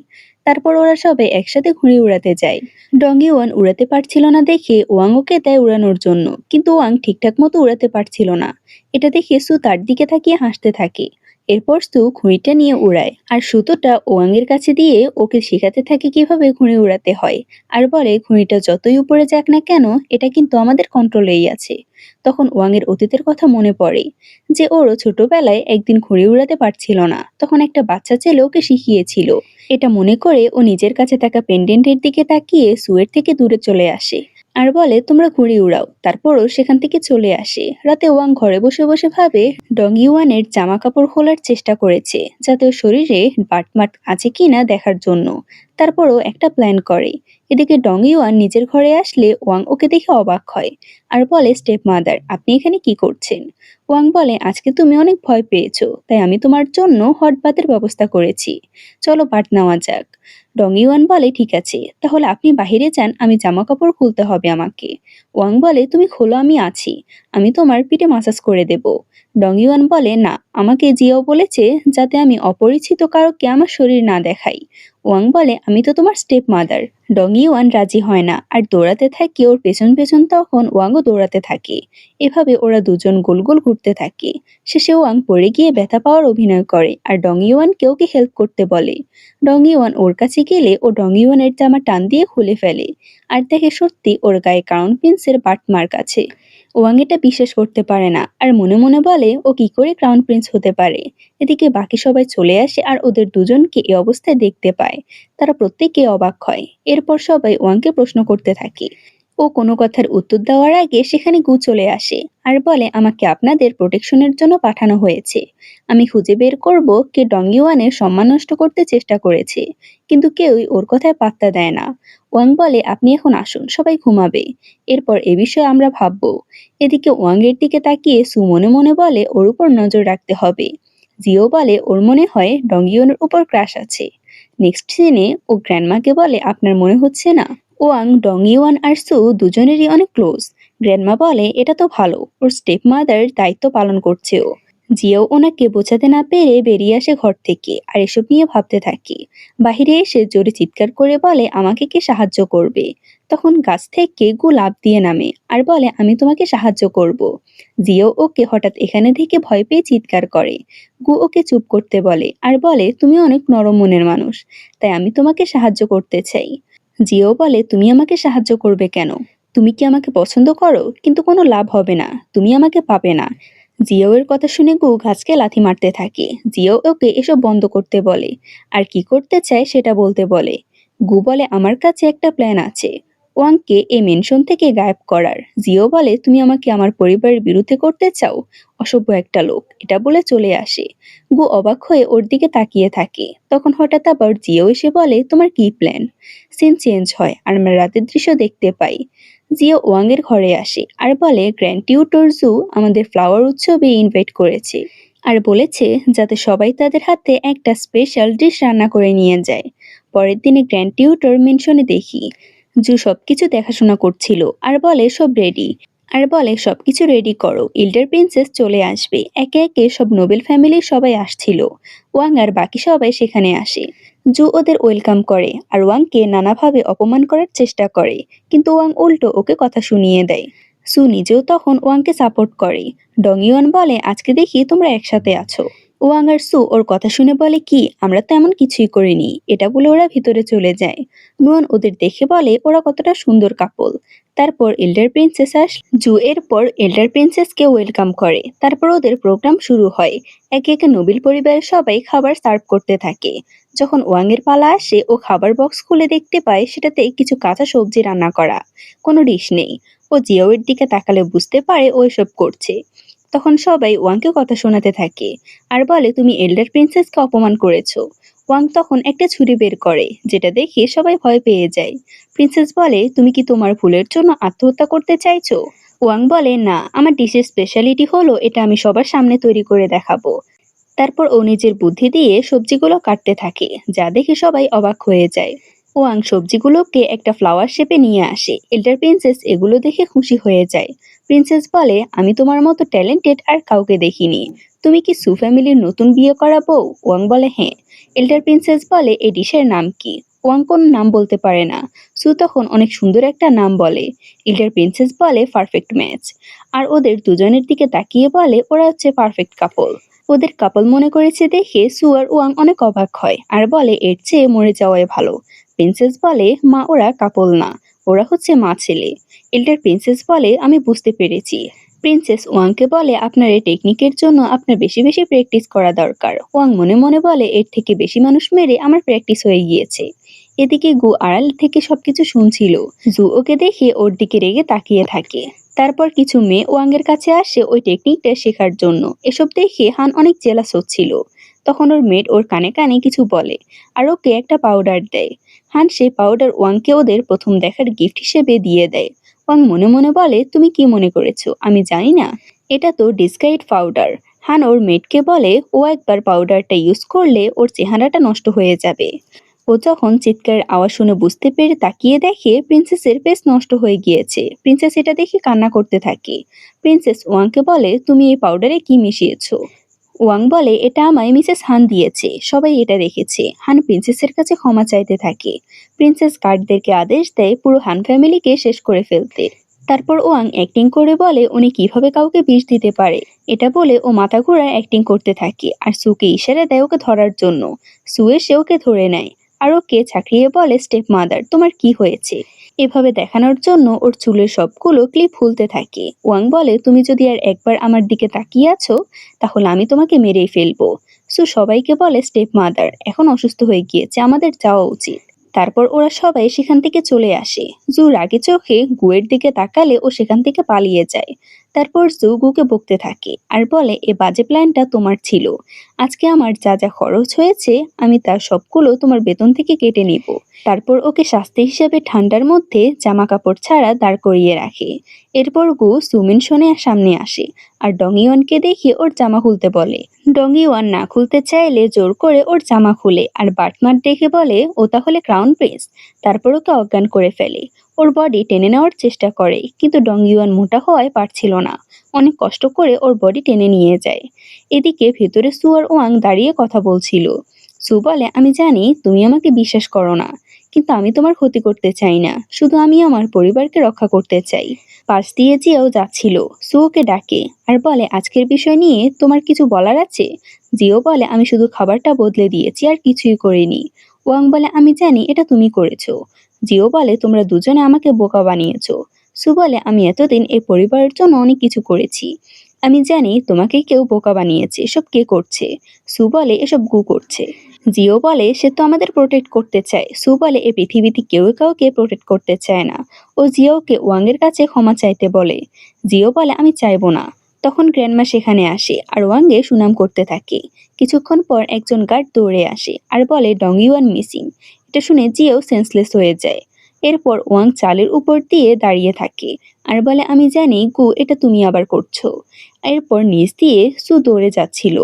তারপর ওরা সবাই একসাথে ঘুড়ি উড়াতে যায়। ডং ইউয়ান উড়াতে পারছিল না দেখে ওয়াং ওকে দেয় উড়ানোর জন্য, কিন্তু ওয়াং ঠিকঠাক মতো উড়াতে পারছিল না। এটা দেখে সু তার দিকে তাকিয়ে হাসতে থাকে। এরপর সু ঘুড়িটা নিয়ে উড়ায় আর সুতোটা ওয়াংয়ের কাছে দিয়ে ওকে শেখাতে থাকে কিভাবে ঘুড়ি উড়াতে হয়, আর বলে ঘুড়িটা যতই উপরে যাক না কেন এটা কিন্তু আমাদের কন্ট্রোলেই আছে। তখন ওয়াংয়ের অতীতের কথা মনে পড়ে যে ওরও ছোটবেলায় একদিন ঘুড়ি উড়াতে পারছিল না, তখন একটা বাচ্চা ছেলে ওকে শিখিয়েছিল। এটা মনে করে ও নিজের কাছে থাকা পেন্ডেন্টের দিকে তাকিয়ে সুয়ের থেকে দূরে চলে আসে আর বলে তোমরা ঘুড়ি উড়াও। তারপরও সেখান থেকে চলে আসে। রাতে ওয়াং ঘরে বসে বসে ভাবে ডং ইউয়ানের জামা কাপড় খোলার চেষ্টা করেছে যাতে ওর শরীরে বাটমাট আছে কিনা দেখার জন্য। তারপরও একটা প্ল্যান করে। এদিকে ডং ইউয়ান নিজের ঘরে আসলে ওয়াং ওকে দেখে অবাক হয় আর বলে স্টেপ মাদার আপনি এখানে কি করছেন? ওয়াং বলে আজকে তুমি অনেক ভয় পেয়েছো, তাই আমি তোমার জন্য হট বাথের ব্যবস্থা করেছি। চলো বাথ নেওয়া যাক। ডং ইউয়ান বলে ঠিক আছে, তাহলে আপনি বাহিরে যান, আমি জামা কাপড় খুলতে হবে আমাকে। ওয়াং বলে তুমি খোলো, আমি আছি, আমি তোমার পিঠে মাসাজ করে দেব। ডং ইউয়ান বলে না, আমাকে জিও বলেছে যাতে আমি অপরিচিত কারোকে আমার শরীর না দেখাই। ওয়াং বলে আমি তো তোমার স্টেপ মাদার। ডং ইউয়ান রাজি হয় না আর দৌড়াতে থাকে ওর পেছন পেছন। তখন ওয়াংও দৌড়াতে থাকে। এভাবে ওরা দুজন গোল গোল ঘুরতে থাকে। শেষে ওয়াং পড়ে গিয়ে ব্যথা পাওয়ার অভিনয় করে আর ডং ইউয়ানকে ওকে হেল্প করতে বলে। ডং ইউয়ান ওর কাছে গেলে ও ডং ইউয়ানের জামা টান দিয়ে খুলে ফেলে আর দেখে সত্যি ওর গায়ে ক্রাউন প্রিন্সের বাট মার্ক আছে। ওয়াং এটা বিশ্বাস করতে পারে না আর মনে মনে বলে ও কি করে ক্রাউন প্রিন্স হতে পারে। এদিকে বাকি সবাই চলে আসে আর ওদের দুজনকে এই অবস্থায় দেখতে পায়। তারা প্রত্যেকে অবাক হয়। এরপর সবাই ওয়াংকে প্রশ্ন করতে থাকে। ও কোনো কথার উত্তর দেওয়ার আগে সেখানে গু চলে আসে আর বলে আমাকে আপনাদের প্রোটেকশনের জন্য পাঠানো হয়েছে। আমি খুঁজে বের করব কে ডং ইউয়ানের সম্মান নষ্ট করতে চেষ্টা করেছে, কিন্তু কেউই ওর কথায় পাত্তা দেয় না। ওয়াং বলে আপনি এখন আসুন, সবাই ঘুমাবে, এরপর এ বিষয়ে আমরা ভাববো। এদিকে ওয়াংয়ের দিকে তাকিয়ে সু মনে মনে বলে ওর উপর নজর রাখতে হবে। জিও বলে ওর মনে হয় ডং ইউয়ানের উপর ক্রাশ আছে। নেক্সট সিনে ও গ্র্যান্ডমাকে বলে আপনার মনে হচ্ছে না ওয়াং ডং ইউয়ান আর সু দুজনেরই অনেক ক্লোজ? গ্র্যান্ডমা বলে এটা তো ভালো, ওর স্টেপ মাদার দায়িত্ব পালন করছে ও। জিও ওনাকে বোঝাতে না পেরে বেরিয়ে আসে ঘর থেকে আর এসব নিয়ে ভাবতে থাকে। বাহিরে এসে জোরে চিৎকার করে বলে আমাকে কে সাহায্য করবে? তখন গাছ থেকে গু লাফ দিয়ে নামে আর বলে আমি তোমাকে সাহায্য করব। জিও ওকে হঠাৎ এখানে থেকে ভয় পেয়ে চিৎকার করে। গু ওকে চুপ করতে বলে আর বলে তুমি অনেক নরম মনের মানুষ, তাই আমি তোমাকে সাহায্য করতে চাই। জিও বলে তুমি আমাকে সাহায্য করবে কেন? তুমি কি আমাকে পছন্দ করো? কিন্তু কোনো লাভ হবে না, তুমি আমাকে পাবে না। জিও এর কথা শুনে গু গাছকে লাথি মারতে থাকে। জিও ওকে এসব বন্ধ করতে বলে আর কি করতে চায় সেটা বলতে বলে। গু বলে আমার কাছে একটা প্ল্যান আছে, ওয়াংকে এই মেনশন থেকে গায়েব করার। জিও বলে তুমি আমাকে আমার পরিবারের বিরুদ্ধে করতে চাও? অসভ্য একটা লোক, এটা বলে চলে আসে। গু অবাক হয়ে ওর দিকে তাকিয়ে থাকে। তখন হঠাৎ আবার জিও এসে বলে তোমার কি প্ল্যান? সিন চেঞ্জ হয় আর আমরা রাতের দৃশ্য দেখতে পাই। জিও ওয়াং এর ঘরে আসে আর বলে গ্র্যান্ড টিউটর জু আমাদের ফ্লাওয়ার উৎসবে ইনভাইট করেছে আর বলেছে যাতে সবাই তাদের হাতে একটা স্পেশাল ডিশ রান্না করে নিয়ে যায়। পরের দিনে গ্র্যান্ড টিউটর মেনশনে দেখি জু সবকিছু দেখাশোনা করছিল আর বলে সবকিছু রেডি করো, ইল্ডার প্রিন্সেস চলে আসবে। একে একে সব নোবেল ফ্যামিলির সবাই আসছিল। ওয়াং আর বাকি সবাই সেখানে আসে। জু ওদের ওয়েলকাম করে আর ওয়াংকে নানাভাবে অপমান করার চেষ্টা করে, কিন্তু ওয়াং উল্টো ওকে কথা শুনিয়ে দেয়। সু নিজেও তখন ওয়াংকে সাপোর্ট করে। ডং ইউয়ান বলে আজকে দেখি তোমরা একসাথে আছো। ওয়াং আর সু ওর কথা শুনে বলে কি আমরা তো এমন কিছুই করিনি, এটা বলে ওরা ভিতরে চলে যায়। নুয়ান ওদের দেখে বলে ওরা কতটা সুন্দর কাপল। তারপর এল্ডার প্রিন্সেস জু এরপর এল্ডার প্রিন্সেসকে ওয়েলকাম করে। তারপর ওদের প্রোগ্রাম শুরু হয়। একে একে নোবেল পরিবারের সবাই খাবার সার্ভ করতে থাকে। যখন ওয়াং এর পালা আসে ও খাবার বক্স খুলে দেখতে পায় সেটাতে কিছু কাঁচা সবজি রান্না করা, কোনো ডিশ নেই। ও জিয়াওয়ের দিকে তাকালে বুঝতে পারে ও এসব করছে। তখন সবাই ওয়াংকে কথা শোনাতে থাকে আর বলে তুমি এল্ডার প্রিন্সেসকে অপমান করেছো। ওয়াং তখন একটা ছুরি বের করে, যেটা দেখে সবাই ভয় পেয়ে যায়। প্রিন্সেস বলে তুমি কি তোমার ভুলের জন্য আত্মহত্যা করতে চাইছো? ওয়াং বলে না, আমার ডিশের স্পেশালিটি হলো এটা আমি সবার সামনে তৈরি করে দেখাবো। তারপর ও নিজের বুদ্ধি দিয়ে সবজিগুলো কাটতে থাকে, যা দেখে সবাই অবাক হয়ে যায়। ওয়াং সবজিগুলোকে একটা ফ্লাওয়ার শেপে নিয়ে আসে। এল্ডার প্রিন্সেস এগুলো দেখে খুশি হয়ে যায়। প্রিন্সেস বলে আমি তোমার মতো ট্যালেন্টেড আর কাউকে দেখিনি। তুমি কি সু ফ্যামিলির নতুন বিয়ে করা বউ? ওয়াং বলে হ্যাঁ। এল্ডার প্রিন্সেস বলে এই ডিশের নাম কি? ওয়াং কোনো নাম বলতে পারে না। সু তখন অনেক সুন্দর একটা নাম বলে। এল্ডার প্রিন্সেস বলে পারফেক্ট ম্যাচ। আর ওদের দুজনের দিকে তাকিয়ে বলে ওরা হচ্ছে পারফেক্ট কাপল। ওদের কাপল মনে করেছে দেখে সু আর ওয়াং অনেক অবাক হয় আর বলে এর চেয়ে মরে যাওয়াই ভালো। প্রিন্সেস বলে মা ওরা কাপল না, ওরা হচ্ছে মা ছেলে। এল্ডার প্রিন্সেস বলে আমি বুঝতে পেরেছি। প্রিন্সেস ওয়াংকে বলে আপনার এই টেকনিকের জন্য আপনার বেশি বেশি প্র্যাকটিস করা দরকার। ওয়াং মনে মনে বলে এর থেকে বেশি মানুষ মেরে আমার প্র্যাকটিস হয়ে গিয়েছে। এদিকে গু আড়াল থেকে সবকিছু শুনছিল। জু ওকে দেখে ওর দিকে রেগে তাকিয়ে থাকে। তারপর কিছু মেয়ে ওয়াং এর কাছে আসে ওই টেকনিকটা শেখার জন্য। এসব দেখে হান অনেক জেলাস হচ্ছিল। তখন ওর মেড ওর কানে কানে কিছু বলে আর ওকে একটা পাউডার দেয়। হান সেই পাউডার ওয়াংকে ওদের প্রথম দেখার গিফট হিসেবে দিয়ে দেয়। ওয়াং মনে মনে বলে তুমি কি মনে করেছো আমি জানি না? এটা তো ডিসগাইড পাউডার। হান ওর মেডকে বলে ও একবার পাউডারটা ইউজ করলে ওর চেহারাটা নষ্ট হয়ে যাবে। ও যখন চিৎকারের আওয়াজ শুনে বুঝতে পেরে তাকিয়ে দেখে প্রিন্সেসের ফেস নষ্ট হয়ে গিয়েছে। প্রিন্সেস এটা দেখে কান্না করতে থাকে। প্রিন্সেস ওয়াংকে বলে তুমি এই পাউডারে কি মিশিয়েছো? ওয়াং বলে এটা আমায় মিসেস হান দিয়েছে, সবাই এটা দেখেছে। হান প্রিন্সেসের কাছে ক্ষমা চাইতে থাকে। প্রিন্সেস গার্ডদেরকে আদেশ দেয় পুরো হান ফ্যামিলিকে শেষ করে ফেলতে। তারপর ওয়াং অ্যাক্টিং করে বলে উনি কিভাবে কাউকে বিষ দিতে পারে। এটা বলে ও মাথা ঘোরায় অ্যাক্টিং করতে থাকে আর সুকে ইশারা দেয় ওকে ধরার জন্য। সু এসে ওকে ধরে নেয় আর ওকে ছাঁকড়িয়ে বলে স্টেপ মাদার তোমার কি হয়েছে? এভাবে দেখানোর জন্য ওর চুলের সবগুলো ক্লিপ খুলতে থাকে। ওয়াং বলে তুমি যদি আর একবার আমার দিকে তাকিয়ে আছো তাহলে আমি তোমাকে মেরেই ফেলবো। সু সবাইকে বলে স্টেপ মাদার এখন অসুস্থ হয়ে গিয়েছে, আমাদের যাওয়া উচিত। তারপর ওরা সবাই সেখান থেকে চলে আসে। জু রাগে চোখে গুয়ের দিকে তাকালে ও সেখান থেকে পালিয়ে যায়। তারপর জু গুকে বকতে থাকে আর বলে এ বাজে প্ল্যানটা তোমার ছিল। আজকে আমার যা যা খরচ হয়েছে আমি তার সবগুলো তোমার বেতন থেকে কেটে নিব। তারপর ওকে শাস্তি হিসেবে ঠান্ডার মধ্যে জামা কাপড় ছাড়া দাঁড় করিয়ে রাখে। এরপর গু সুমিন শোনে সামনে আসে আর ডং ইউয়ানকে দেখে ওর জামা খুলতে বলে। ডং ইউয়ান না খুলতে চাইলে জোর করে ওর জামা খুলে আর বাটমার দেখে বলে ও তাহলে ক্রাউন প্রিন্স। তারপর ওকে অজ্ঞান করে ফেলে। ওর বডি টেনে নেওয়ার চেষ্টা করে কিন্তু ডং ইউয়ান মোটা হওয়ায় পারছিল না। অনেক কষ্ট করে ওর বডি টেনে নিয়ে যায়। এদিকে ভেতরে সু আর ওয়াং দাঁড়িয়ে কথা বলছিল। সু বলে আমি জানি তুমি আমাকে বিশ্বাস করো না, কিন্তু আমি তোমার ক্ষতি করতে চাই না, শুধু আমি আমার পরিবারকে রক্ষা করতে চাই। পাশ দিয়ে জিয়াও যাচ্ছিল। সু ওকে ডাকে আর বলে আজকের বিষয় নিয়ে তোমার কিছু বলার আছে? জিও বলে আমি শুধু খাবারটা বদলে দিয়েছি আর কিছুই করিনি। ওয়াং বলে আমি জানি এটা তুমি করেছো। জিও বলে তোমরা দুজনে আমাকে বোকা বানিয়েছো। সু বলে আমি এতদিন এই পরিবারের জন্য অনেক কিছু করেছি, আমি জানি তোমাকে কেউ বোকা বানিয়েছে। এসব কে করছে? সু বলে এসব গু করছে। জিও বলে সে তো আমাদের প্রোটেক্ট করতে চায়। সু বলে এই পৃথিবীতে কেউ কাউকে প্রোটেক্ট করতে চায় না। ও জিওকে ওয়াং এর কাছে ক্ষমা চাইতে বলে। জিও বলে আমি চাইবো না। তখন গ্র্যান্ডমা সেখানে আসে আর ওয়াংকে সুনাম করতে থাকে। কিছুক্ষণ পর একজন গার্ড দৌড়ে আসে আর বলে ডং ইউয়ান মিসিং। এটা শুনে জিয়াও সেন্সলেস হয়ে যায়। এরপর ওয়াং চালের উপর দিয়ে দাঁড়িয়ে থাকে আর বলে, আমি জানি গু, এটা তুমি আবার করছো। এরপর নিচ দিয়ে সু দৌড়ে যাচ্ছিল।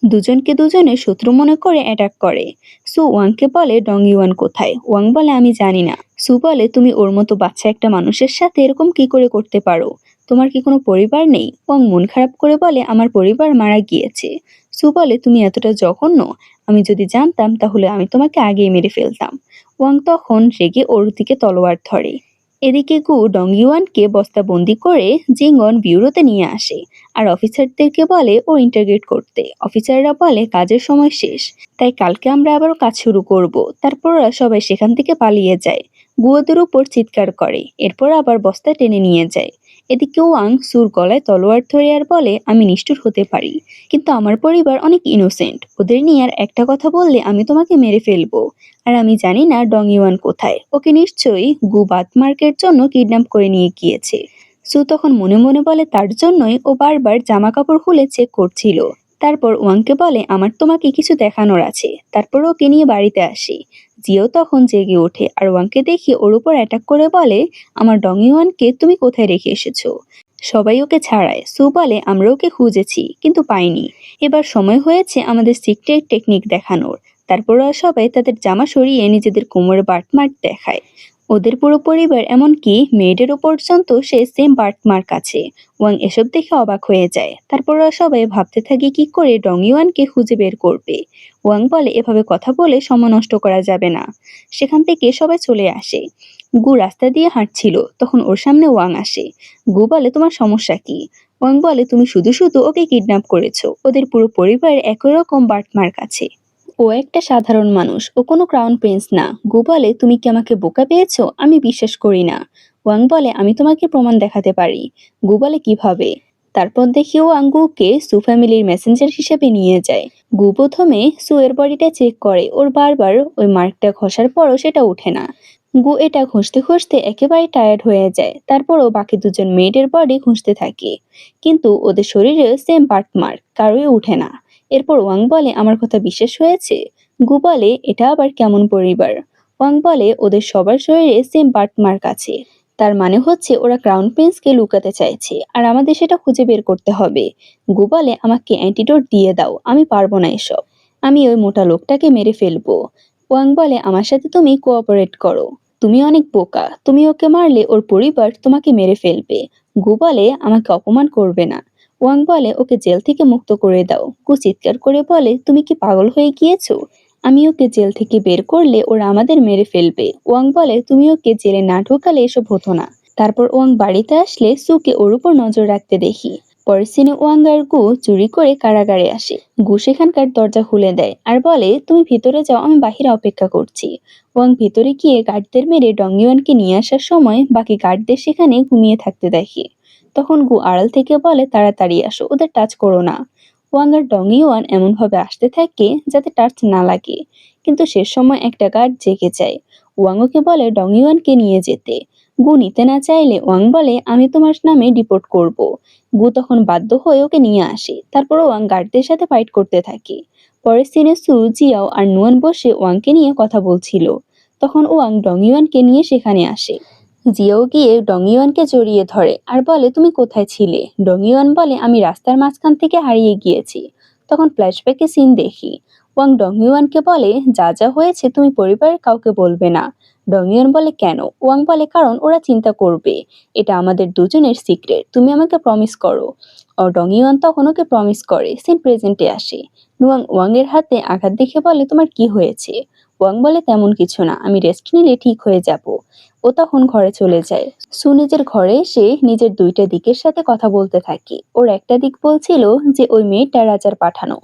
দুজনকে দুজনে শত্রু মনে করে অ্যাটাক করে। সু ওয়াংকে বলে, ডং ইউয়ান কোথায়? ওয়াং বলে, আমি জানি না। সু বলে, তুমি ওর মতো বাচ্চা একটা মানুষের সাথে এরকম কি করে করতে পারো? তোমার কি কোনো পরিবার নেই? ওয়াং মন খারাপ করে বলে, আমার পরিবার মারা গিয়েছে। সু বলে, তুমি এতটা জঘন্য? আমি যদি জানতাম তাহলে আমি তোমাকে আগেই মেরে ফেলতাম। ওয়াং তখন রেগে ওর দিকে তলোয়ার ধরে। এদিকে গু ডং ইউয়ানকে বস্তাবন্দি করে জিঙ্গন ব্যুরোতে নিয়ে আসে আর অফিসারদেরকে বলে ও ইন্টারগেট করতে। অফিসাররা বলে, কাজের সময় শেষ, তাই কালকে আমরা আবারও কাজ শুরু করব। তারপর ওরা সবাই সেখান থেকে পালিয়ে যায়। গু ওদের উপর চিৎকার করে, এরপর আবার বস্তা টেনে নিয়ে যায়। এদিকে ওয়াং সুর গলায় তলোয়ার ধরে আর বলে, আমি নিষ্ঠুর হতে পারি, কিন্তু আমার পরিবার অনেক ইনোসেন্ট। ওদের নিয়ে আর একটা কথা বললে আমি তোমাকে মেরে ফেলবো। আর আমি জানি না ডং ইউয়ান কোথায়, ওকে নিশ্চয়ই গু বাথমার্কের জন্য কিডন্যাপ করে নিয়ে গিয়েছে। সু তখন মনে মনে বলে, তার জন্যই ও বারবার জামা কাপড় খুলে চেক করছিল। তারপর ওয়াংকে বলে, আমার তোমাকে কিছু দেখানোর আছে। তারপর ওকে নিয়ে বাড়িতে আসে। জিও তখন জেগে ওঠে আর ওয়াংকে দেখে ওর উপর অ্যাটাক করে বলে, আমার ডং ইউয়ানকে তুমি কোথায় রেখে এসেছো? সবাই ওকে ছাড়ায়। সু বলে, আমরা ওকে খুঁজেছি কিন্তু পাইনি। এবার সময় হয়েছে আমাদের সিক্রেট টেকনিক দেখানোর। তারপর ওরা সবাই তাদের জামা সরিয়ে নিজেদের কোমরে বার্থমার্ক দেখায়। ওদের পুরো পরিবার, এমনকি মেয়েদেরও পর্যন্ত সে সেম বার্থমার্ক আছে। ওয়াং এসব দেখে অবাক হয়ে যায়। তারপর ওরা সবাই ভাবতে থাকে কি করে ডং ইউয়ানকে খুঁজে বের করবে। ওয়াং বলে, এভাবে কথা বলে সময় নষ্ট করা যাবে না। সেখান থেকে সবাই চলে আসে। গু রাস্তা দিয়ে হাঁটছিল, তখন ওর সামনে ওয়াং আসে। গু বলে, তোমার সমস্যা কি? ওয়াং বলে, তুমি শুধু শুধু ওকে কিডন্যাপ করেছো। ওদের পুরো পরিবারের একই রকম বার্থমার্ক আছে। ও একটা সাধারণ মানুষ, ও কোনো ক্রাউন প্রিন্স না। গু বলে, তুমি কি আমাকে বোকা পেয়েছো? আমি বিশ্বাস করি না। ওয়াং বলে, আমি তোমাকে প্রমাণ দেখাতে পারি। গু বলে, কিভাবে? তারপর দেখি ওয়াং গুকে সু ফ্যামিলির মেসেঞ্জার হিসেবে নিয়ে যায়। গু প্রথমে সু এর বডিটা চেক করে। ওর বারবার ওই মার্কটা ঘষার পরও সেটা ওঠে না। গু এটা ঘষতে ঘষতে একেবারে টায়ার্ড হয়ে যায়। তারপরও বাকি দুজন মেয়েদের বডি খুঁজতে থাকে, কিন্তু ওদের শরীরে সেম বার্থমার্ক, কারোই ওঠে না। এরপর ওয়াং বলে, আমার কথা বিশ্বাস হয়েছে? গু বলে, এটা আবার কেমন পরিবার? ওয়াং বলে, ওদের সবার শরীরে সেম বার্থমার্ক আছে, তার মানে হচ্ছে ওরা ক্রাউন প্রিন্সকে লুকাতে চাইছে আর আমাদের সেটা খুঁজে বের করতে হবে। গু বলে, আমাকে অ্যান্টিডোট দিয়ে দাও, আমি পারবো না এসব। আমি ওই মোটা লোকটাকে মেরে ফেলবো। ওয়াং বলে, আমার সাথে তুমি কোঅপারেট করো। তুমি অনেক বোকা, তুমি ওকে মারলে ওর পরিবার তোমাকে মেরে ফেলবে। গু বলে, আমাকে অপমান করবে না। ওয়াং বলে, ওকে জেল থেকে মুক্ত করে দাও। গু চিৎকার করে বলে, তুমি কি পাগল হয়ে গিয়েছো? আমি ওকে জেল থেকে বের করলে ওরা আমাদের মেরে ফেলবে। ওয়াং বলে, তুমি ওকে জেলে না ঢোকালে এসব হতো না। তারপর ওয়াং বাড়িতে আসলে সুকে ওর উপর নজর রাখতে দেখি। পরের সিনে ওয়াং আর গু চুরি করে কারাগারে আসে। গু সেখানকার দরজা খুলে দেয় আর বলে, তুমি ভিতরে যাও, আমি বাহিরে অপেক্ষা করছি। ওয়াং ভিতরে গিয়ে গার্ডদের মেরে ডং ইউয়ানকে নিয়ে আসার সময় বাকি গার্ডদের সেখানে ঘুমিয়ে থাকতে দেখে। তখন গু আড়াল থেকে বলে, তাড়াতাড়ি আসো, ওদের টাচ করো না। ওয়াং আর ডং ইউয়ান এমনভাবে আসতে থাকে যাতে টাচ না লাগে, কিন্তু শেষ সময় একটা গার্ড জেগে যায়। ওয়াং ওকে বলে ডং ইউয়ানকে নিয়ে যেতে। গু নিতে না চাইলে ওয়াং বলে, আমি তোমার নামে রিপোর্ট করব। গু তখন বাধ্য হয়ে ওকে নিয়ে আসে। তারপর ওয়াং গার্ডদের সাথে ফাইট করতে থাকে। পরের সিনে সু, জিয়াও আর নুয়ান বসে ওয়াংকে নিয়ে কথা বলছিল। তখন ওয়াং ডং ইউয়ানকে নিয়ে সেখানে আসে। জিয়াও গিয়ে ডং ইউয়ানকে জড়িয়ে ধরে আর বলে, তুমি কোথায় ছিলে? ডং ইউয়ান বলে, আমি রাস্তার মাঝখান থেকে হারিয়ে গিয়েছি। তখন ফ্ল্যাশব্যাকে সিন দেখি। ওয়াং ডং ইউয়ানকে বলে, যা যা হয়েছে তুমি পরিবারের কাউকে বলবে না। ডং ইউয়ান বলে, কেন? ওয়াং বলে, কারণ ওরা চিন্তা করবে, এটা আমাদের দুজনের সিক্রেট, তুমি আমাকে প্রমিস করো। ডং ইউয়ান তখন ওকে প্রমিস করে। সিন প্রেজেন্টে আসে। নুয়াং ওয়াং এর হাতে আঘাত দেখে বলে, তোমার কি হয়েছে? ওয়াং বলে, তেমন কিছু না, আমি রেস্ট নিলে ঠিক হয়ে যাব। ও তখন ঘরে চলে যায়। সু নিজের ঘরে এসে নিজের দুইটা দিকের সাথে কথা বলতে থাকে। ওর একটা দিক বলছিল যে ওই মেয়েটা রাজার পাঠানো,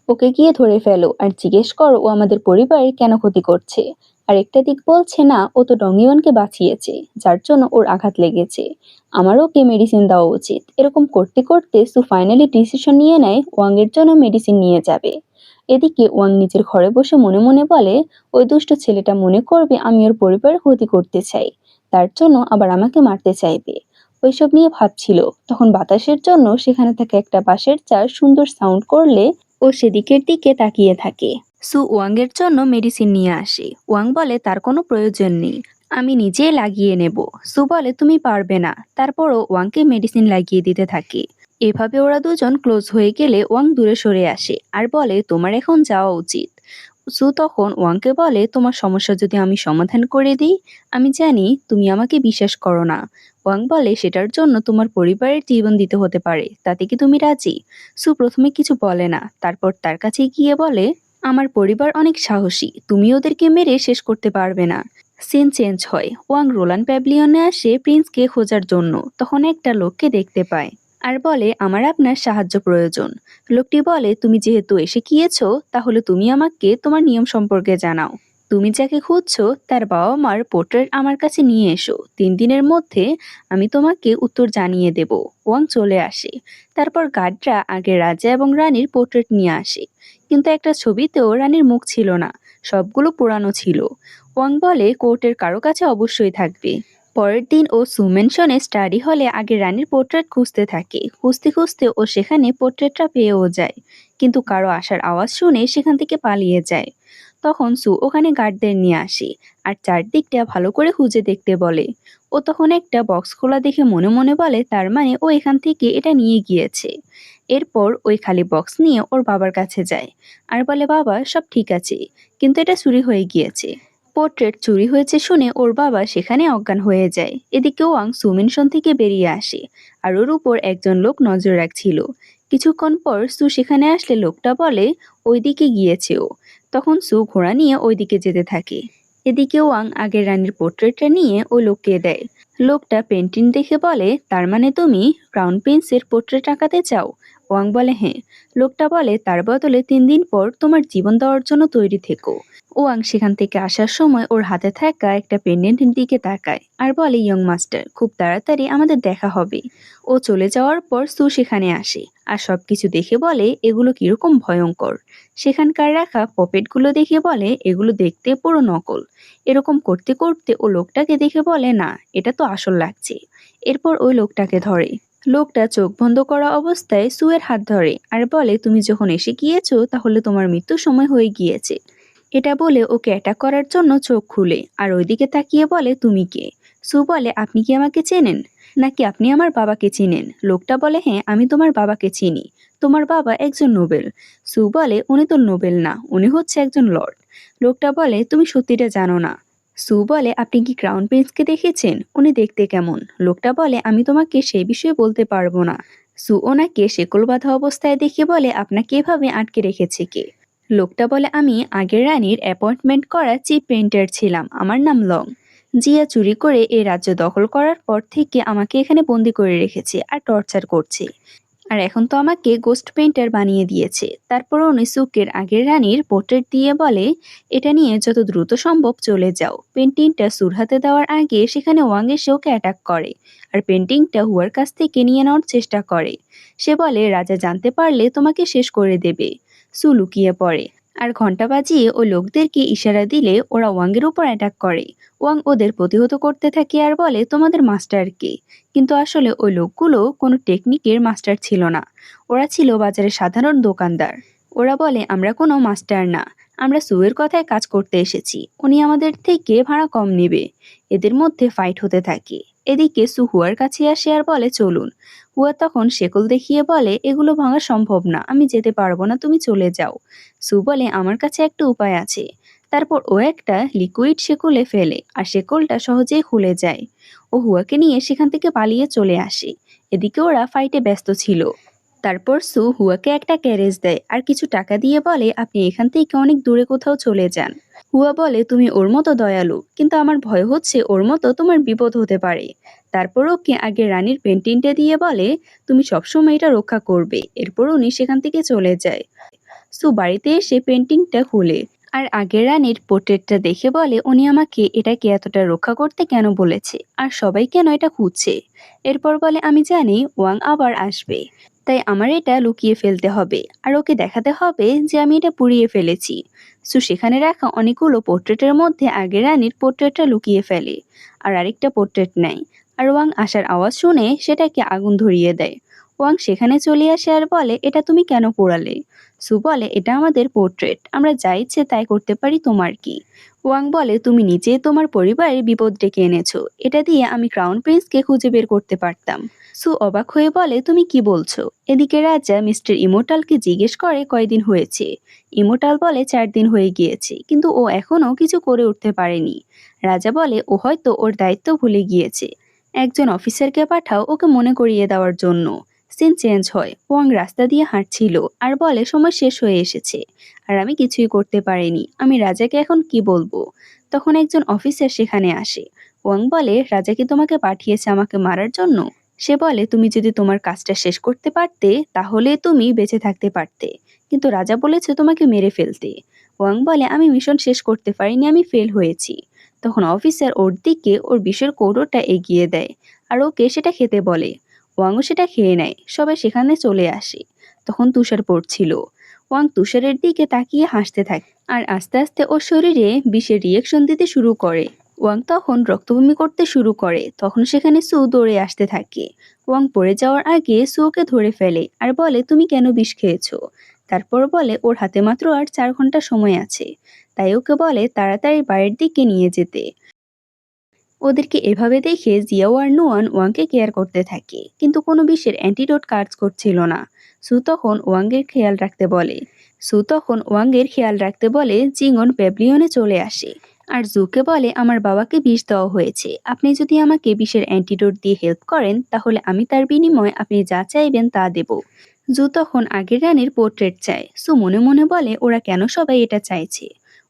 ওকে গিয়ে ধরে ফেলো আর জিজ্ঞেস করো ও আমাদের পরিবারের কেন ক্ষতি করছে। আর একটা দিক বলছে, না, ও তো ডং ইউয়ানকে বাঁচিয়েছে, যার জন্য ওর আঘাত লেগেছে, আমারও ওকে মেডিসিন দেওয়া উচিত। এরকম করতে করতে সু ফাইনালি ডিসিশন নিয়ে নেয় ওয়াং এর জন্য মেডিসিন নিয়ে যাবে। এদিকে ওয়াং নিজের ঘরে বসে মনে মনে বলে, ওই দুষ্ট ছেলেটা মনে করবে আমি ওর পরিবারের ক্ষতি করতে চাই, তার জন্য আবার আমাকে মারতে চাইবে। ওইসব নিয়ে ভাবছিল, তখন বাতাসের জন্য সেখানে থাকা একটা বাঁশের চার সুন্দর সাউন্ড করলে ও সেদিকের দিকে তাকিয়ে থাকে। সু ওয়াংয়ের জন্য মেডিসিন নিয়ে আসে। ওয়াং বলে তার কোনো প্রয়োজন নেই, আমি নিজেই লাগিয়ে নেব। সু বলে তুমি পারবে না, তারপরও ওয়াংকে মেডিসিন লাগিয়ে দিতে থাকে। এভাবে ওরা দুজন ক্লোজ হয়ে গেলে ওয়াং দূরে সরে আসে আর বলে তোমার এখন যাওয়া উচিত। সু তখন ওয়াংকে বলে তোমার সমস্যা যদি আমি সমাধান করে দিই, আমি জানি তুমি আমাকে বিশ্বাস করো না। ওয়াং বলে সেটার জন্য তোমার পরিবারের জীবন দিতে হতে পারে, তাতে কি তুমি রাজি? সু প্রথমে কিছু বলে না, তারপর তার কাছে গিয়ে বলে আমার পরিবার অনেক সাহসী, তুমি ওদেরকে মেরে শেষ করতে পারবে না। সিন চেঞ্জ হয়, ওয়াং রোলান প্যাভিলিয়নে আসে প্রিন্সকে খোঁজার জন্য। তখন একটা লোককে দেখতে পায় আর বলে আমার আপনার সাহায্য প্রয়োজন। লোকটি বলে তুমি যেহেতু এসে গিয়েছো, তাহলে তুমি আমাকে তোমার নিয়ম সম্পর্কে জানাও। তুমি যাকে খুঁজছো তার বাবা মার পোর্ট্রেট আমার কাছে নিয়ে এসো, 3 দিনের মধ্যে আমি তোমাকে উত্তর জানিয়ে দেব। ওয়াং চলে আসে। তারপর গার্ডরা আগের রাজা এবং রানীর পোর্ট্রেট নিয়ে আসে, কিন্তু একটা ছবিতেও রানীর মুখ ছিল না, সবগুলো পুরানো ছিল। ওয়াং বলে কোর্টের কারো কাছে অবশ্যই থাকবে। পরের দিন ও সুমেনশনে স্টাডি হলে আগে রানীর পোর্ট্রেট খুঁজতে থাকে। খুঁজতে খুঁজতে ও সেখানে পোর্ট্রেটটা পেয়েও যায়, কিন্তু কারো আসার আওয়াজ শুনে সেখান থেকে পালিয়ে যায়। তখন সু ওখানে গার্ডদের নিয়ে আসে আর চারদিকটা ভালো করে খুঁজে দেখতে বলে। ও তখন একটা বক্স খোলা দেখে মনে মনে বলে তার মানে ও এখান থেকে এটা নিয়ে গিয়েছে। এরপর ওই খালি বক্স নিয়ে ওর বাবার কাছে যায় আর বলে বাবা সব ঠিক আছে, কিন্তু এটা চুরি হয়ে গিয়েছে। পোর্ট্রেট চুরি হয়েছে শুনে ওর বাবা সেখানে অজ্ঞান হয়ে যায়। এদিকে ওয়াং সুমেনশন থেকে বেরিয়ে আসে আর ওর উপর একজন লোক নজর রাখছিল। কিছুক্ষণ পর সু সেখানে আসলে লোকটা বলে ওইদিকে গিয়েছে ও। তখন সু ঘোড়া নিয়ে ওইদিকে যেতে থাকে। এদিকে ওয়াং আগের রানীর পোর্ট্রেটটা নিয়ে ওই লোককে দেয়। লোকটা পেন্টিং দেখে বলে তার মানে তুমি ক্রাউন প্রিন্সের পোর্ট্রেট আঁকাতে চাও? ওয়াং বলে হ্যাঁ। লোকটা বলে তার বদলে 3 দিন পর তোমার জীবন দেওয়ার জন্য তৈরি থেকো। ওয়াং সেখান থেকে আসার সময় ওর হাতে থাকা একটা পেন্ডেন্টের দিকে তাকায় আর বলে ইয়ং মাস্টার খুব তাড়াতাড়ি আমাদের দেখা হবে। ও চলে যাওয়ার পর সু সেখানে আসে আর সবকিছু দেখে বলে এগুলো কিরকম ভয়ঙ্কর। সেখানকার রাখা পপেটগুলো দেখে বলে এগুলো দেখতে পুরো নকল। এরকম করতে করতে ও লোকটাকে দেখে বলে না, এটা তো আসল লাগছে। এরপর ওই লোকটাকে ধরে। লোকটা চোখ বন্ধ করা অবস্থায় সুয়ের হাত ধরে আর বলে তুমি যখন এসে গিয়েছো তাহলে তোমার মৃত্যুর সময় হয়ে গিয়েছে। এটা বলে ওকে অ্যাটাক করার জন্য চোখ খুলে আর ওইদিকে তাকিয়ে বলে তুমি কে? সু বলে আপনি কি আমাকে চেনেন, নাকি আপনি আমার বাবাকে চিনেন? লোকটা বলে হ্যাঁ আমি তোমার বাবাকে চিনি, তোমার বাবা একজন নোবেল। সু বলে উনি তো নোবেল না, উনি হচ্ছে একজন লর্ড। লোকটা বলে তুমি সত্যিটা জানো না। সু বলে আপনি কি ক্রাউন প্রিন্সকে দেখেছেন, উনি দেখতে কেমন? লোকটা বলে আমি তোমাকে সেই বিষয়ে বলতে পারবো না। সু ওনাকে শেকল বাঁধা অবস্থায় দেখে বলে আপনাকে এভাবে আটকে রেখেছে কে? লোকটা বলে আমি আগের রানীর অ্যাপয়েন্টমেন্ট করা চিফ পেইন্টার ছিলাম, আমার নাম লং। জিয়া চুরি করে এই রাজ্য দখল করার পর থেকে আমাকে এখানে বন্দি করে রেখেছে আর টর্চার করছে। আর এখন তো আমাকে গোস্ট পেইন্টার বানিয়ে দিয়েছে। তারপর উনি সুকের আগের রানীর পোর্ট্রেট দিয়ে বলে এটা নিয়ে যত দ্রুত সম্ভব চলে যাও। পেন্টিংটা সুর হাতে দেওয়ার আগে সেখানে ওয়াং এসে ওকে অ্যাটাক করে আর পেন্টিংটা হুয়ার কাছ থেকে নিয়ে নেওয়ার চেষ্টা করে। সে বলে রাজা জানতে পারলে তোমাকে শেষ করে দেবে। সু লুকিয়ে পড়ে আর ঘন্টা বাজিয়ে ওই লোকদেরকে ইশারা দিলে ওরা ওয়াংয়ের উপর অ্যাটাক করে। ওয়াং ওদের প্রতিহত করতে থাকে আর বলে তোমাদের মাস্টার কে? কিন্তু আসলে ওই লোকগুলো কোনো টেকনিকের মাস্টার ছিল না, ওরা ছিল বাজারের সাধারণ দোকানদার। ওরা বলে আমরা কোনো মাস্টার না, আমরা সুয়ের কথায় কাজ করতে এসেছি, উনি আমাদের থেকে ভাড়া কম নেবে। এদের মধ্যে ফাইট হতে থাকে। এদিকে সু হুয়ার কাছে আসে আর বলে চলুন। হুয়া তখন শেকল দেখিয়ে বলে এগুলো ভাঙা সম্ভব না, আমি যেতে পারবো না, তুমি চলে যাও। সু বলে আমার কাছে একটা উপায় আছে। তারপর ও একটা লিকুইড শেকলে ফেলে আর শেকলটা সহজেই খুলে যায়। ও হুয়াকে নিয়ে সেখান থেকে পালিয়ে চলে আসে। এদিকে ওরা ফাইটে ব্যস্ত ছিল। তারপর সু হুয়াকে একটা ক্যারেজ দেয় আর কিছু টাকা দিয়ে বলে আপনি এখান থেকে অনেক দূরে কোথাও চলে যান। হুয়া বলে তুমি ওর মতো দয়ালু, কিন্তু আমার ভয় হচ্ছে ওর মতো তোমার বিপদ হতে পারে। তারপর ওকে আগে রানীর পেন্টিংটা দিয়ে বলে তুমি সবসময় এটা রক্ষা করবে। এরপর উনি সেখান থেকে চলে যায়। সু বাড়িতে এসে পেন্টিংটা খুলে আর আগের রানীর পোর্ট্রেটটা দেখে বলে উনি আমাকে এটাকে এতটা রক্ষা করতে কেন বলেছে আর সবাই কেন এটা খুঁজছে। এরপর বলে আমি জানি ওয়াং আবার আসবে, তাই আমার এটা লুকিয়ে ফেলতে হবে আর ওকে দেখাতে হবে যে আমি এটা পুড়িয়ে ফেলেছি। সু সেখানে রাখা অনেকগুলো পোর্ট্রেটের মধ্যে আগের রানীর পোর্ট্রেটটা লুকিয়ে ফেলে আর আরেকটা পোর্ট্রেট নেয় আর ওয়াং আসার আওয়াজ শুনে সেটাকে আগুন ধরিয়ে দেয়। ওয়াং সেখানে চলে আসে আর বলে এটা তুমি কেন পোড়ালে? সু বলে, এটা আমাদের পোর্ট্রেট, আমরা যা ইচ্ছে তাই করতে পারি, তোমার কি? ওয়াং বলে, তুমি নিজে তোমার পরিবারের বিপদ ডেকে এনেছো, এটা দিয়ে আমি ক্রাউন প্রিন্সকে খুঁজে বের করতে পারতাম। সু অবাক হয়ে বলে, তুমি কি বলছো? এদিকে রাজা মিস্টার ইমোর্টালকে জিজ্ঞেস করে কয়দিন হয়েছে। ইমোর্টাল বলে 4 দিন হয়ে গিয়েছে, কিন্তু ও এখনো কিছু করে উঠতে পারেনি। রাজা বলে, ও হয়তো ওর দায়িত্ব ভুলে গিয়েছে, একজন অফিসারকে পাঠাও ওকে মনে করিয়ে দেওয়ার জন্য। সিন চেঞ্জ হয়, ওয়াং রাস্তা দিয়ে হাঁটছিল আর বলে, সময় শেষ হয়ে এসেছে আর আমি কিছুই করতে পারিনি, আমি রাজাকে এখন কি বলবো? তখন একজন অফিসার সেখানে আসে। ওয়াং বলে, রাজা কি তোমাকে পাঠিয়েছে আমাকে মারার জন্য? সে বলে, তুমি যদি তোমার কাজটা শেষ করতে পারতে তাহলে তুমি বেঁচে থাকতে পারতে, কিন্তু রাজা বলেছে তোমাকে মেরে ফেলতে। ওয়াং বলে, আমি মিশন শেষ করতে পারিনি, আমি ফেল হয়েছি। তখন অফিসার ওর দিকে ওর বিষের কৌটোটা এগিয়ে দেয় আর ওকে সেটা খেতে বলে। ওয়াংও সেটা খেয়ে নেয়, সবাই সেখানে চলে আসে। তখন তুষার পড়ছিল। ওয়াং তুষারের দিকে তাকিয়ে হাসতে থাকে আর আস্তে আস্তে ওর শরীরে বিষের রিয়েকশন দিতে শুরু করে। ওয়াং তখন রক্তবমি করতে শুরু করে, তখন সেখানে সু দৌড়ে আসতে থাকে। ওয়াং পড়ে যাওয়ার আগে সু ওকে ধরে ফেলে আর বলে, তুমি কেন বিষ খেয়েছো? তারপর বলে ওর হাতে মাত্র আর 4 ঘন্টা সময় আছে, তাই ওকে বলে তাড়াতাড়ি বাড়ির দিকে নিয়ে যেতে। ওদেরকে এভাবে দেখে জিয়াও আর নুয়ান ওয়াংকে কেয়ার করতে থাকে, কিন্তু কোনো বিষের অ্যান্টিডোট কাজ করছিল না। সু তখন ওয়াংয়ের খেয়াল রাখতে বলে জিঙ্গন প্যাভিলিয়নে চলে আসে আর জুকে বলে, আমার বাবাকে বিষ দেওয়া হয়েছে, আপনি যদি আমাকে বিষের অ্যান্টিডোট দিয়ে হেল্প করেন তাহলে আমি তার বিনিময়ে আপনি যা চাইবেন তা দেব। জু তখন আগের রানীর পোর্ট্রেট চায়। সু মনে মনে বলে, ওরা কেন সবাই এটা চাইছে?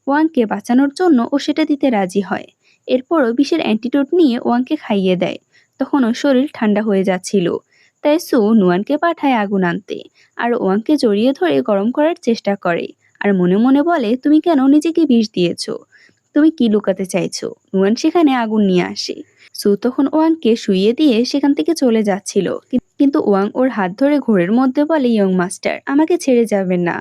ওয়াংকে বাঁচানোর জন্য ও সেটা দিতে রাজি হয়। এরপরও বিষের অ্যান্টিডোট নিয়ে ওয়াংকে খাইয়ে দেয়। তখন ওর শরীর ঠান্ডা হয়ে যাচ্ছিল, তাই সু নুয়ানকে পাঠায় আগুন আনতে আর ওয়াংকে জড়িয়ে ধরে গরম করার চেষ্টা করে আর মনে মনে বলে, তুমি কেন নিজেকে বিষ দিয়েছো? তুমি কি লুকাতে চাইছো? নুয়ান সেখানে আগুন নিয়ে আসে। সু তখন ওয়াংকে শুইয়ে দিয়ে সেখান থেকে চলে যাচ্ছিল, কিন্তু ওয়াং ওর হাত ধরে ঘোরের মধ্যে বলে, ইয়ং মাস্টার, আমাকে ছেড়ে যাবেন না।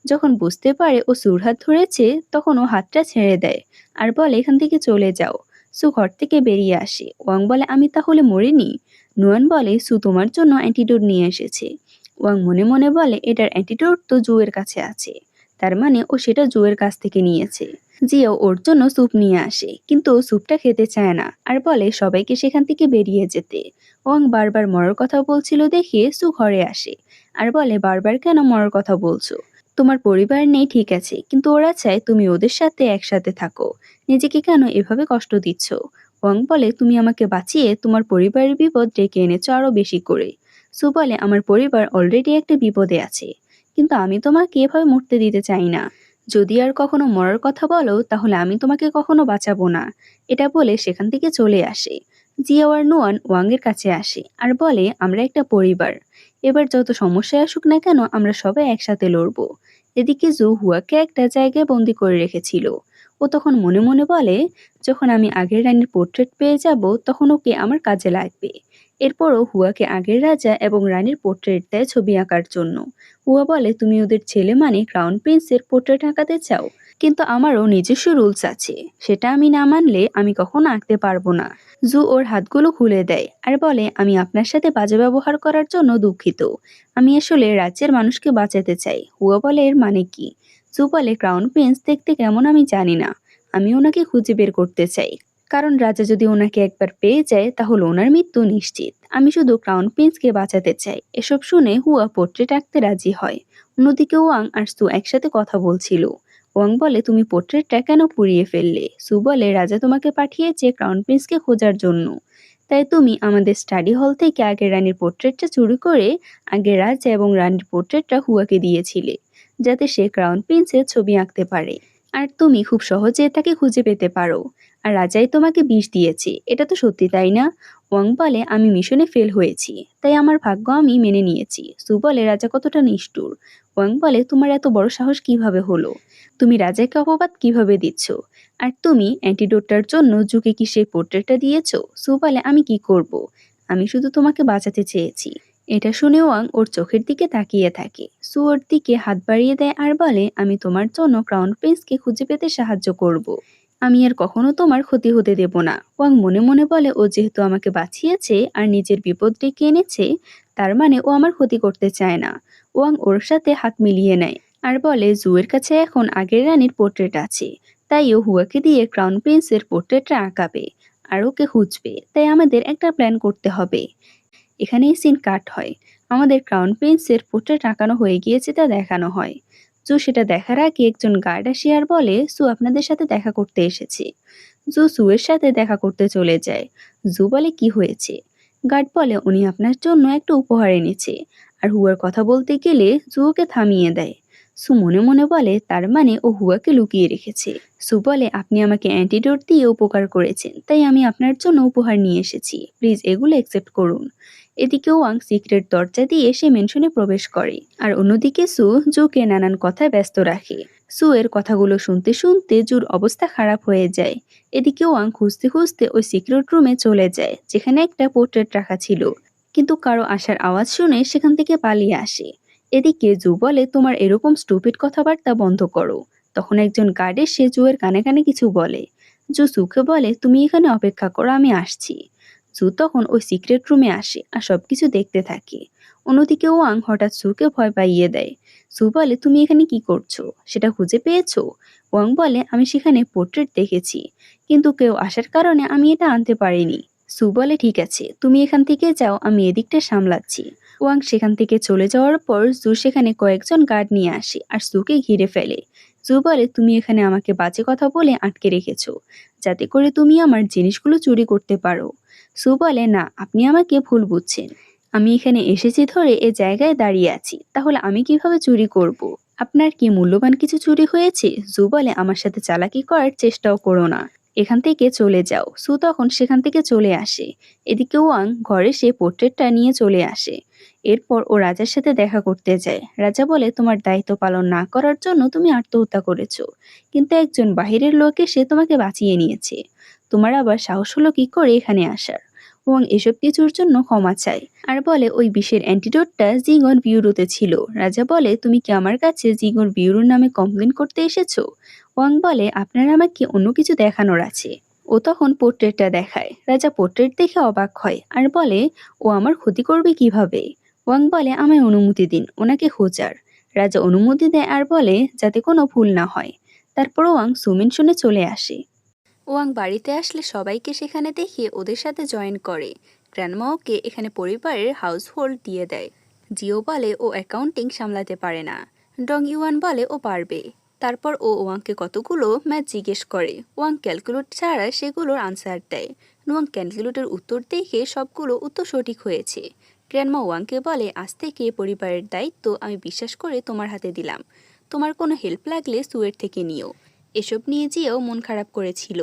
যখন বুঝতে পারে ও সুর হাত ধরেছে তখন ও হাতটা ছেড়ে দেয় আর বলে, এখান থেকে চলে যাও। সু ঘর থেকে বেরিয়ে আসে। ওয়াং বলে, আমি তাহলে মরিনি? নুয়ান বলে, সু তোমার জন্য অ্যান্টিডোট নিয়ে এসেছে। ওয়াং মনে মনে বলে, এটার অ্যান্টিডোট তো জুয়ের কাছে আছে, তার মানে ও সেটা জুয়ের কাছ থেকে নিয়েছে। জিও ওর জন্য স্যুপ নিয়ে আসে, কিন্তু ও স্যুপটা খেতে চায় না আর বলে সবাইকে সেখান থেকে বেরিয়ে যেতে। ওয়াং বারবার মরার কথা বলছিল দেখে সু ঘরে আসে আর বলে, বারবার কেন মরার কথা বলছো? তোমার পরিবার নেই ঠিক আছে, কিন্তু ওরা চায় তুমি ওদের সাথে একসাথে থাকো, নিজেকে কেন এভাবে কষ্ট দিচ্ছ? ওয়াং বলে, তুমি আমাকে বাঁচিয়ে তোমার পরিবারের বিপদ ডেকে এনেছো আরো বেশি করে। সু বলে, আমার পরিবার অলরেডি একটা বিপদে আছে, কিন্তু আমি তোমাকে এভাবে মরতে দিতে চাই না। যদি আর কখনো মরার কথা বলো তাহলে আমি তোমাকে কখনো বাঁচাবো না। এটা বলে সেখান থেকে চলে আসে। জিয়াও আর নুয়ান ওয়াংয়ের কাছে আসে আর বলে, আমরা একটা পরিবার, এবার যত সমস্যায় আসুক না কেন আমরা সবাই একসাথে লড়বো। এদিকে জু হুয়াকে একটা জায়গায় বন্দি করে রেখেছিল। ও তখন মনে মনে বলে, যখন আমি আগের রানীর পোর্ট্রেট পেয়ে যাব তখন ওকে আমার কাজে লাগবে। এরপরও হুয়াকে আগের রাজা এবং রানীর পোর্ট্রেট দেয় ছবি আঁকার জন্য। হুয়া বলে, তুমি ওদের ছেলে মানে ক্রাউন প্রিন্সের পোর্ট্রেট আঁকাতে চাও, কিন্তু আমারও নিজস্ব রুলস আছে, সেটা আমি না মানলে আমি কখনো আঁকতে পারবো না। জু ওর হাতগুলো খুলে দেয় আর বলে, আমি আপনার সাথে বাজে ব্যবহার করার জন্য দুঃখিত, আমি আসলে রাজ্যের মানুষকে বাঁচাতে চাই। হুয়া বলে, এর মানে কি? জু বলে, ক্রাউন প্রিন্স দেখতে কেমন আমি জানি না, আমি ওনাকে খুঁজে বের করতে চাই, কারণ রাজা যদি ওনাকে একবার পেয়ে যায় তাহলে ওনার মৃত্যু নিশ্চিত। আমি শুধু ক্রাউন প্রিন্সকে বাঁচাতে চাই। এসব শুনে হুয়া পোর্ট্রেট আঁকতে রাজি হয়। অন্যদিকে ওয়াং আর সু একসাথে কথা বলছিল। ওয়াং বলে, তুমি পোর্ট্রেটটা কেন পুড়িয়ে ফেললে? সু বলে, রাজা তোমাকে পাঠিয়েছে ক্রাউন প্রিন্সকে খোঁজার জন্য, তাই তুমি আমাদের স্টাডি হল থেকে আগের রানীর পোর্ট্রেটটা চুরি করে আগের রাজা এবং রানীর পোর্ট্রেটটা হুয়াকে দিয়েছিলে, যাতে সে ক্রাউন প্রিন্সের ছবি আঁকতে পারে আর তুমি খুব সহজে তাকে খুঁজে পেতে পারো। আর রাজাই তোমাকে বিষ দিয়েছে, এটা তো সত্যি তাই না? ওয়াং বলে, আমি মিশনে ফেল হয়েছি, তাই আমার ভাগ্য আমি মেনে নিয়েছি। সু বলে, রাজা কতটা নিষ্ঠুর। ওয়াং বলে, তোমার এত বড় সাহস কিভাবে হলো? তুমি রাজাকে অপবাদ কিভাবে দিচ্ছ? আর তুমি অ্যান্টিডোটটার জন্য জুকে কি সেই পোর্ট্রেটটা দিয়েছো? সু বলে, আমি কি করব, আমি শুধু তোমাকে বাঁচাতে চেয়েছি। এটা শুনে ওয়াং ওর চোখের দিকে তাকিয়ে থাকে। সু ওর দিকে হাত বাড়িয়ে দেয় আর বলে, আমি তোমার জন্য ক্রাউন প্রিন্সকে খুঁজে পেতে সাহায্য করব, আমি আর কখনো তোমার ক্ষতি হতে দেব না। ওয়াং মনে মনে বলে, ও যেহেতু আমাকে বাঁচিয়েছে আর নিজের বিপদ ডেকে এনেছে, তার মানে ও আমার ক্ষতি করতে চায় না। ওয়াং ওর সাথে হাত মিলিয়ে নেয় আর বলে জুয়ের কাছে এখন আগের রানীর পোর্ট্রেট আছে, তাই ও হুয়াকে দিয়ে ক্রাউন প্রিন্সের পোর্ট্রেটটা আঁকাবে আর ওকে খুঁজবে। তাই আমাদের একটা প্ল্যান করতে হবে। এখানেই সিন কাট হয়। আমাদের ক্রাউন প্রিন্সের পোর্ট্রেট আঁকানো হয়ে গিয়েছে তা দেখানো হয়। জো সেটা দেখার আগে একজন গার্ড আসে আর বলে সু আপনাদের সাথে দেখা করতে এসেছে। জো সুয়ের সাথে দেখা করতে চলে যায়। জু বলে কি হয়েছে? গার্ড বলে উনি আপনার জন্য একটা উপহার এনেছে। আর হুয়ার কথা বলতে গেলে জু ওকে থামিয়ে দেয়। সু মনে মনে বলে তার মানে ও হুয়াকে লুকিয়ে রেখেছে। সু বলে আপনি আমাকে অ্যান্টিডোট দিয়ে উপকার করেছেন, তাই আমি আপনার জন্য উপহার নিয়ে এসেছি, প্লিজ এগুলো অ্যাকসেপ্ট করুন। এদিকে ওয়াং সিক্রেট দরজা দিয়ে সে মেনশনে প্রবেশ করে, আর অন্যদিকে সু জুকে নানান কথায় ব্যস্ত রাখে। সু এর কথাগুলো শুনতে শুনতে জুর অবস্থা খারাপ হয়ে যায়। এদিকে ওয়াং খুঁজতে খুঁজতে ওই সিক্রেট রুমে চলে যায় যেখানে একটা পোর্ট্রেট রাখা ছিল, কিন্তু কারো আসার আওয়াজ শুনে সেখান থেকে পালিয়ে আসে। এদিকে জু বলে তোমার এরকম স্টুপিড কথাবার্তা বন্ধ করো। তখন একজন গার্ড এসে জুয়ের কানে কানে কিছু বলে। জু সুকে বলে তুমি এখানে অপেক্ষা করো, আমি আসছি। জু তখন ওই সিক্রেট রুমে আসে আর সবকিছু দেখতে থাকে। অন্যদিকে ওয়াং হঠাৎ সুকে ভয় পাইয়ে দেয়। সু বলে তুমি এখানে কি করছো, সেটা খুঁজে পেয়েছো? ওয়াং বলে আমি সেখানে পোর্ট্রেট দেখেছি, কিন্তু কেউ আসার কারণে আমি এটা আনতে পারিনি। সু বলে ঠিক আছে, তুমি এখান থেকে যাও, আমি এদিকটা সামলাচ্ছি। ওয়াং সেখান থেকে চলে যাওয়ার পর জু সেখানে কয়েকজন গার্ড নিয়ে আসে আর সুকে ঘিরে ফেলে। জু বলে তুমি এখানে আমাকে বাজে কথা বলে আটকে রেখেছো, যাতে করে তুমি আমার জিনিসগুলো চুরি করতে পারো। সু বলে না, আপনি আমাকে ভুল বুঝছেন। আমি এখানে এসেছি ধরে এ জায়গায় দাঁড়িয়ে আছি, তাহলে আমি কিভাবে চুরি করব? আপনার কি মূল্যবান কিছু চুরি হয়েছে? জু বলে আমার সাথে চালাকি করার চেষ্টাও করো না, এখান থেকে চলে যাও। সু তখন সেখান থেকে চলে আসে। এদিকে ওয়াং ঘরে সে পোর্ট্রেটটা নিয়ে চলে আসে। এরপর ও রাজার সাথে দেখা করতে যায়। রাজা বলে তোমার দায়িত্ব পালন না করার জন্য তুমি আত্মহত্যা করেছো, কিন্তু একজন বাহিরের লোক এসে তোমাকে বাঁচিয়ে নিয়েছে। তোমার আবার সাহস হলো কি করে এখানে আসার? এবং এসব কিছুর জন্য ক্ষমা চায় আর বলে ওই বিষের অ্যান্টিডোটটা জিগর বিউরোতে ছিল। রাজা বলে তুমি কি আমার কাছে জিগর বিউরোর নামে কমপ্লেন করতে এসেছো? ওয়াং বলে আপনার আমাকে অন্য কিছু দেখানোর আছে। ও তখন পোর্ট্রেটটা দেখায়। রাজা পোর্ট্রেট দেখে অবাক হয় আর বলে ও আমার ক্ষতি করবে কিভাবে? ওয়াং বলে আমায় অনুমতি দিন ওনাকে খোঁজার। রাজা অনুমতি দেয় আর বলে যাতে কোনো ভুল না হয়। তারপর ওয়াং সুমিন শুনে চলে আসে। ওয়াং বাড়িতে আসলে সবাইকে সেখানে দেখে ওদের সাথে জয়েন করে। গ্র্যান্ডমা ওকে এখানে পরিবারের হাউসহোল্ড দিয়ে দেয়। জিও বলে ও অ্যাকাউন্টিং সামলাতে পারে না। ডং ইউয়ান বলে ও পারবে। তারপর ও ওয়াংকে কতগুলো ম্যাথ জিজ্ঞেস করে। ওয়াং ক্যালকুলেট ছাড়া সেগুলোর আনসার দেয়। ওয়াং ক্যালকুলেটের উত্তর দেখে সবগুলো উত্তর সঠিক হয়েছে। গ্র্যান্ডমা ওয়াংকে বলে আজ থেকে পরিবারের দায়িত্ব আমি বিশ্বাস করে তোমার হাতে দিলাম। তোমার কোনো হেল্প লাগলে সুয়ের থেকে নিও। এসব নিয়ে জিও মন খারাপ করেছিল।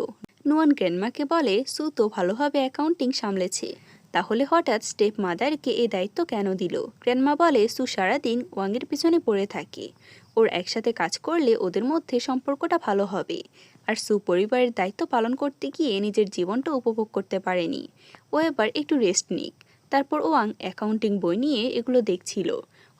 নুয়ান গ্র্যান্ডমাকে বলে সু তো ভালোভাবে অ্যাকাউন্টিং সামলেছে, তাহলে হঠাৎ স্টেপ মাদারকে এই দায়িত্ব কেন দিল? গ্র্যান্ডমা বলে সু সারাদিন ওয়াংয়ের পিছনে পড়ে থাকে, ওর একসাথে কাজ করলে ওদের মধ্যে সম্পর্কটা ভালো হবে। আর সু পরিবারের দায়িত্ব পালন করতে গিয়ে নিজের জীবনটা উপভোগ করতে পারেনি, ও এবার একটু রেস্ট নিক। তারপর ওয়াং অ্যাকাউন্টিং বই নিয়ে এগুলো দেখছিল।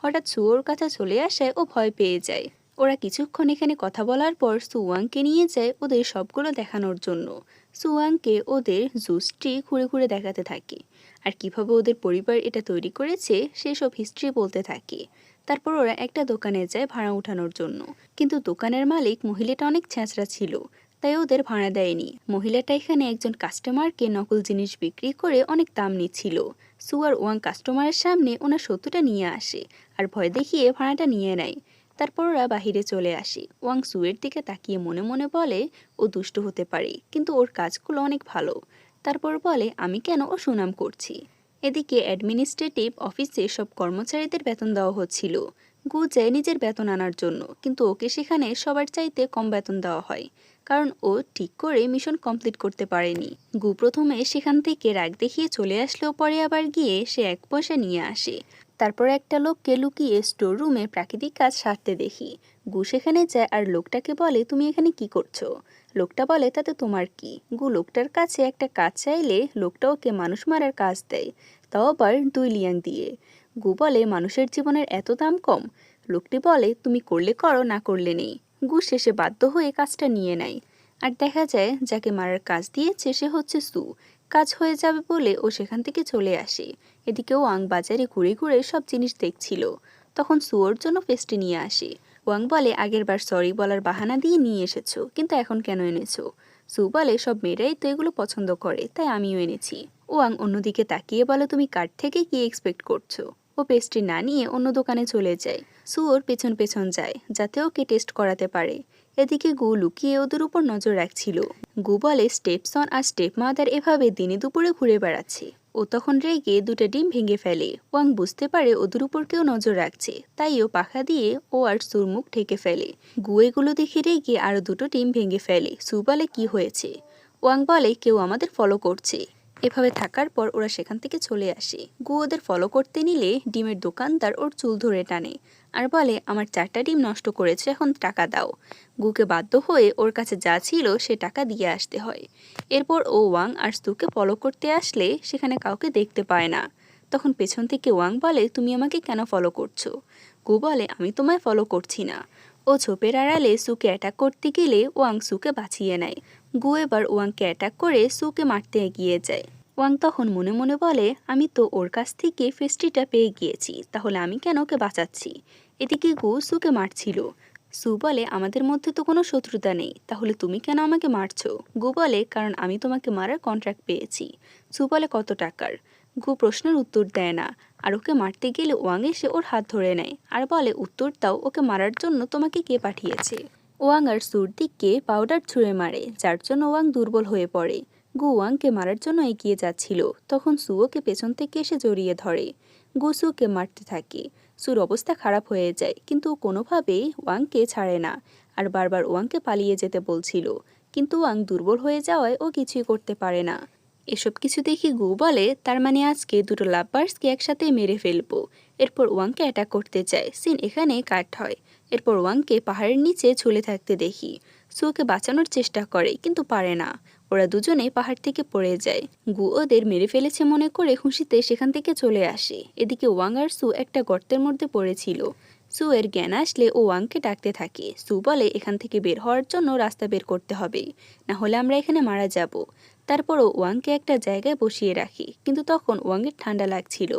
হঠাৎ সু ওর কাছে চলে আসায় ও ভয় পেয়ে যায়। ওরা কিছুক্ষণ এখানে কথা বলার পর সুয়াংকে নিয়ে যায় ওদের সবগুলো দেখানোর জন্য। সুয়াংকে ওদের জুসটি ঘুরে ঘুরে দেখাতে থাকে আর কিভাবে ওদের পরিবার এটা তৈরি করেছে সেসব হিস্ট্রি বলতে থাকে। তারপর ওরা একটা দোকানে যায় ভাড়া উঠানোর জন্য, কিন্তু দোকানের মালিক মহিলাটা অনেক ছ্যাঁচড়া ছিল, তাই ওদের ভাড়া দেয়নি। মহিলাটা এখানে একজন কাস্টমারকে নকল জিনিস বিক্রি করে অনেক দাম নিচ্ছিল। সু আর ওয়াং কাস্টমারের সামনে ওনার সত্যটা নিয়ে আসে আর ভয় দেখিয়ে ভাড়াটা নিয়ে নেয়। তারপর ওরা বাহিরে চলে আসে। ওয়াং সুয়ের দিকে তাকিয়ে মনে মনে বলে ও দুষ্ট হতে পারে, কিন্তু ওর কাজগুলো অনেক ভালো। তারপর বলে আমি কেন ও সুনাম করছি। এদিকে অ্যাডমিনিস্ট্রেটিভ অফিসে সব কর্মচারীদের বেতন দেওয়া হচ্ছিল। গু যায় নিজের বেতন আনার জন্য, কিন্তু ওকে সেখানে সবার চাইতে কম বেতন দেওয়া হয়, কারণ ও ঠিক করে মিশন কমপ্লিট করতে পারেনি। গু প্রথমে সেখান থেকে রাগ দেখিয়ে চলে আসলেও পরে আবার গিয়ে সে 1 পয়সা নিয়ে আসে। তারপর একটা লোককে লুকিয়ে স্টোর রুমে প্রাকৃতিক কাজ সারতে দেখি। গু সেখানে যায় আর লোকটাকে বলে তুমি এখানে কি করছো? লোকটা বলে তাতে তোমার কি? গু লোকটার কাছে একটা কাজ চাইলে লোকটা ওকে মানুষ মারার কাজ দেয়, তাও আবার 2 লিয়াং দিয়ে। গু বলে মানুষের জীবনের এত দাম কম? লোকটি বলে তুমি করলে করো, না করলে নেই। গু শেষে বাধ্য হয়ে কাজটা নিয়ে নেয়। আর দেখা যায় যাকে মারার কাজ দিয়েছে সে হচ্ছে সু। কাজ হয়ে যাবে বলে ও সেখান থেকে চলে আসে। এদিকে ওয়াং বাজারে ঘুরে ঘুরে সব জিনিস দেখছিল। তখন সু ওর জন্য পেস্ট্রি নিয়ে আসে। ও ওয়াং বলে আগেরবার সরি বলার বাহানা দিয়ে নিয়ে এসেছো, কিন্তু এখন কেন এনেছো? সু বলে সব মেয়েরাই তো এগুলো পছন্দ করে, তাই আমিও এনেছি। ওয়াং অন্যদিকে তাকিয়ে বলে তুমি কার্ড থেকে কি এক্সপেক্ট করছো? ও পেস্ট্রি না নিয়ে অন্য দোকানে চলে যায়। সু ওর পেছন পেছন যায় যাতে ওকে টেস্ট করাতে পারে। এদিকে গু লুকিয়ে ওদের উপর নজর রাখছিল। গু বলে স্টেপসন আর স্টেপ মাদার এভাবে দিনে দুপুরে ঘুরে বেড়াচ্ছে। ও তখন রেগে দুটো ডিম ভেঙে ফেলে। ওয়াং বুঝতে পারে ওদের উপর কেউ নজর রাখছে, তাই ও পাখা দিয়ে ও আর সুর মুখ ঢেকে ফেলে। গু এগুলো দেখে রেগে আরো দুটো ডিম ভেঙে ফেলে। সু বলে কি হয়েছে? ওয়াং বলে কেউ আমাদের ফলো করছে। এভাবে থাকার পর ওরা সেখান থেকে চলে আসে। গু ওদের ফলো করতে নিলে ডিমের দোকানদার ওর চুল ধরে টানে আর বলে আমার 4টা ডিম নষ্ট করেছে, এখন টাকা দাও। গুকে বাধ্য হয়ে ওর কাছে যা ছিল সে টাকা দিয়ে আসতে হয়। এরপর ও ওয়াং আর সুকে ফলো করতে আসলে সেখানে কাউকে দেখতে পায় না। তখন পেছন থেকে ওয়াং বলে তুমি আমাকে কেন ফলো করছো? গু বলে আমি তোমায় ফলো করছি না। ও ঝোপের আড়ালে সুকে অ্যাটাক করতে গেলে ওয়াং সুকে বাঁচিয়ে নেয়। গু এবার ওয়াংকে অ্যাটাক করে সুকে মারতে এগিয়ে যায়। ওয়াং তখন মনে মনে বলে আমি তো ওর কাছ থেকে পেস্ট্রিটা পেয়ে গিয়েছি, তাহলে আমি কেন ওকে বাঁচাচ্ছি? এদিকে গু সুকে মারছিল। সু বলে আমাদের মধ্যে তো কোনো শত্রুতা নেই, তাহলে তুমি কেন আমাকে মারছো? গু বলে কারণ আমি তোমাকে মারার কন্ট্রাক্ট পেয়েছি। সু বলে কত টাকার? গু প্রশ্নের উত্তর দেয় না, আর ওকে মারতে গেলে ওয়াং এসে ওর হাত ধরে নেয় আর বলে উত্তর দাও, ওকে মারার জন্য তোমাকে কে পাঠিয়েছে? ওয়াং আর সুর দিককে পাউডার ছুঁড়ে মারে, যার জন্য ওয়াং দুর্বল হয়ে পড়ে। গু ওয়াংকে মারার জন্য এগিয়ে যাচ্ছিল, তখন সু ওকে পেছন থেকে এসে জড়িয়ে ধরে। গু সুকে মারতে থাকে। সুর অবস্থা খারাপ হয়ে যায়, কিন্তু ও কোনোভাবেই ওয়াংকে ছাড়ে না আর বারবার ওয়াংকে পালিয়ে যেতে বলছিল, কিন্তু ওয়াং দুর্বল হয়ে যাওয়ায় ও কিছুই করতে পারে না। এসব কিছু দেখে গু বলে তার মানে আজকে দুটো লাভবার্সকে একসাথে মেরে ফেলবো। এরপর ওয়াংকে অ্যাটাক করতে চায়। সিন এখানে কাট হয়। এরপর ওয়াংকে পাহাড়ের নিচে ঝুলে থাকতে দেখি। সুকে বাঁচানোর চেষ্টা করে কিন্তু পারে না। ওরা দুজনে পাহাড় থেকে পড়ে যায়। গু ওদের মেরে ফেলেছে মনে করে খুশিতে সেখান থেকে চলে আসে। এদিকে ওয়াং আর সু একটা গর্তের মধ্যে পড়েছিল। সু এর জ্ঞান আসলে ও ওয়াংকে ডাকতে থাকে। সু বলে এখান থেকে বের হওয়ার জন্য রাস্তা বের করতে হবে, না হলে আমরা এখানে মারা যাব। তারপরও ওয়াংকে একটা জায়গায় বসিয়ে রাখি, কিন্তু তখন ওয়াংয়ের ঠান্ডা লাগছিল।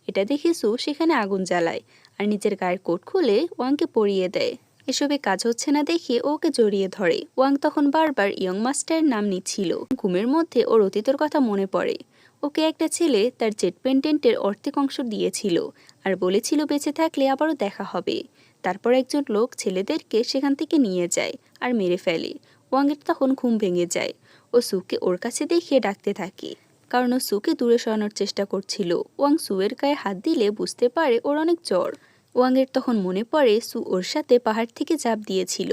এটা দেখে সু সেখানে আগুন জ্বালায় আর নিজের গায়ের কোট খুলে ওয়াংকে পরিয়ে দেয়। এসবে কাজ হচ্ছে না দেখে ওকে জড়িয়ে ধরে। ওয়াং তখন বারবার ইয়ং মাস্টারের নাম নিচ্ছিল। ঘুমের মধ্যে ওর অতীতের কথা মনে পড়ে। ওকে একটা ছেলে তার জেট পেন্ডেন্টের অর্ধেক অংশ দিয়েছিল আর বলেছিল বেঁচে থাকলে আবারও দেখা হবে। তারপর একজন লোক ছেলেদেরকে সেখান থেকে নিয়ে যায় আর মেরে ফেলে। ওয়াংয়ের তখন ঘুম ভেঙে যায়। ও সুকে ওর কাছে দেখিয়ে ডাকতে থাকে, কারণ ও সুকে দূরে সরানোর চেষ্টা করছিল। ওয়াং সুয়ের গায়ে হাত দিলে বুঝতে পারে ওর অনেক জ্বর। ওয়াংয়ের তখন মনে পড়ে সু ওর সাথে পাহাড় থেকে ঝাঁপ দিয়েছিল।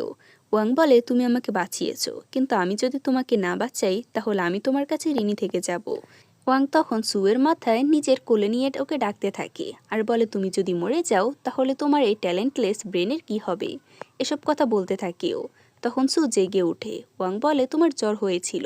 ওয়াং বলে তুমি আমাকে বাঁচিয়েছো, কিন্তু আমি যদি তোমাকে না বাঁচাই তাহলে আমি তোমার কাছে ঋণী থেকে যাব। ওয়াং তখন সুয়ের মাথায় নিজের কোলে নিয়ে ওকে ডাকতে থাকে আর বলে তুমি যদি মরে যাও তাহলে তোমার এই ট্যালেন্টলেস ব্রেনের কি হবে? এসব কথা বলতে থাকে ও। তখন সু জেগে ওঠে। ওয়াং বলে তোমার জ্বর হয়েছিল,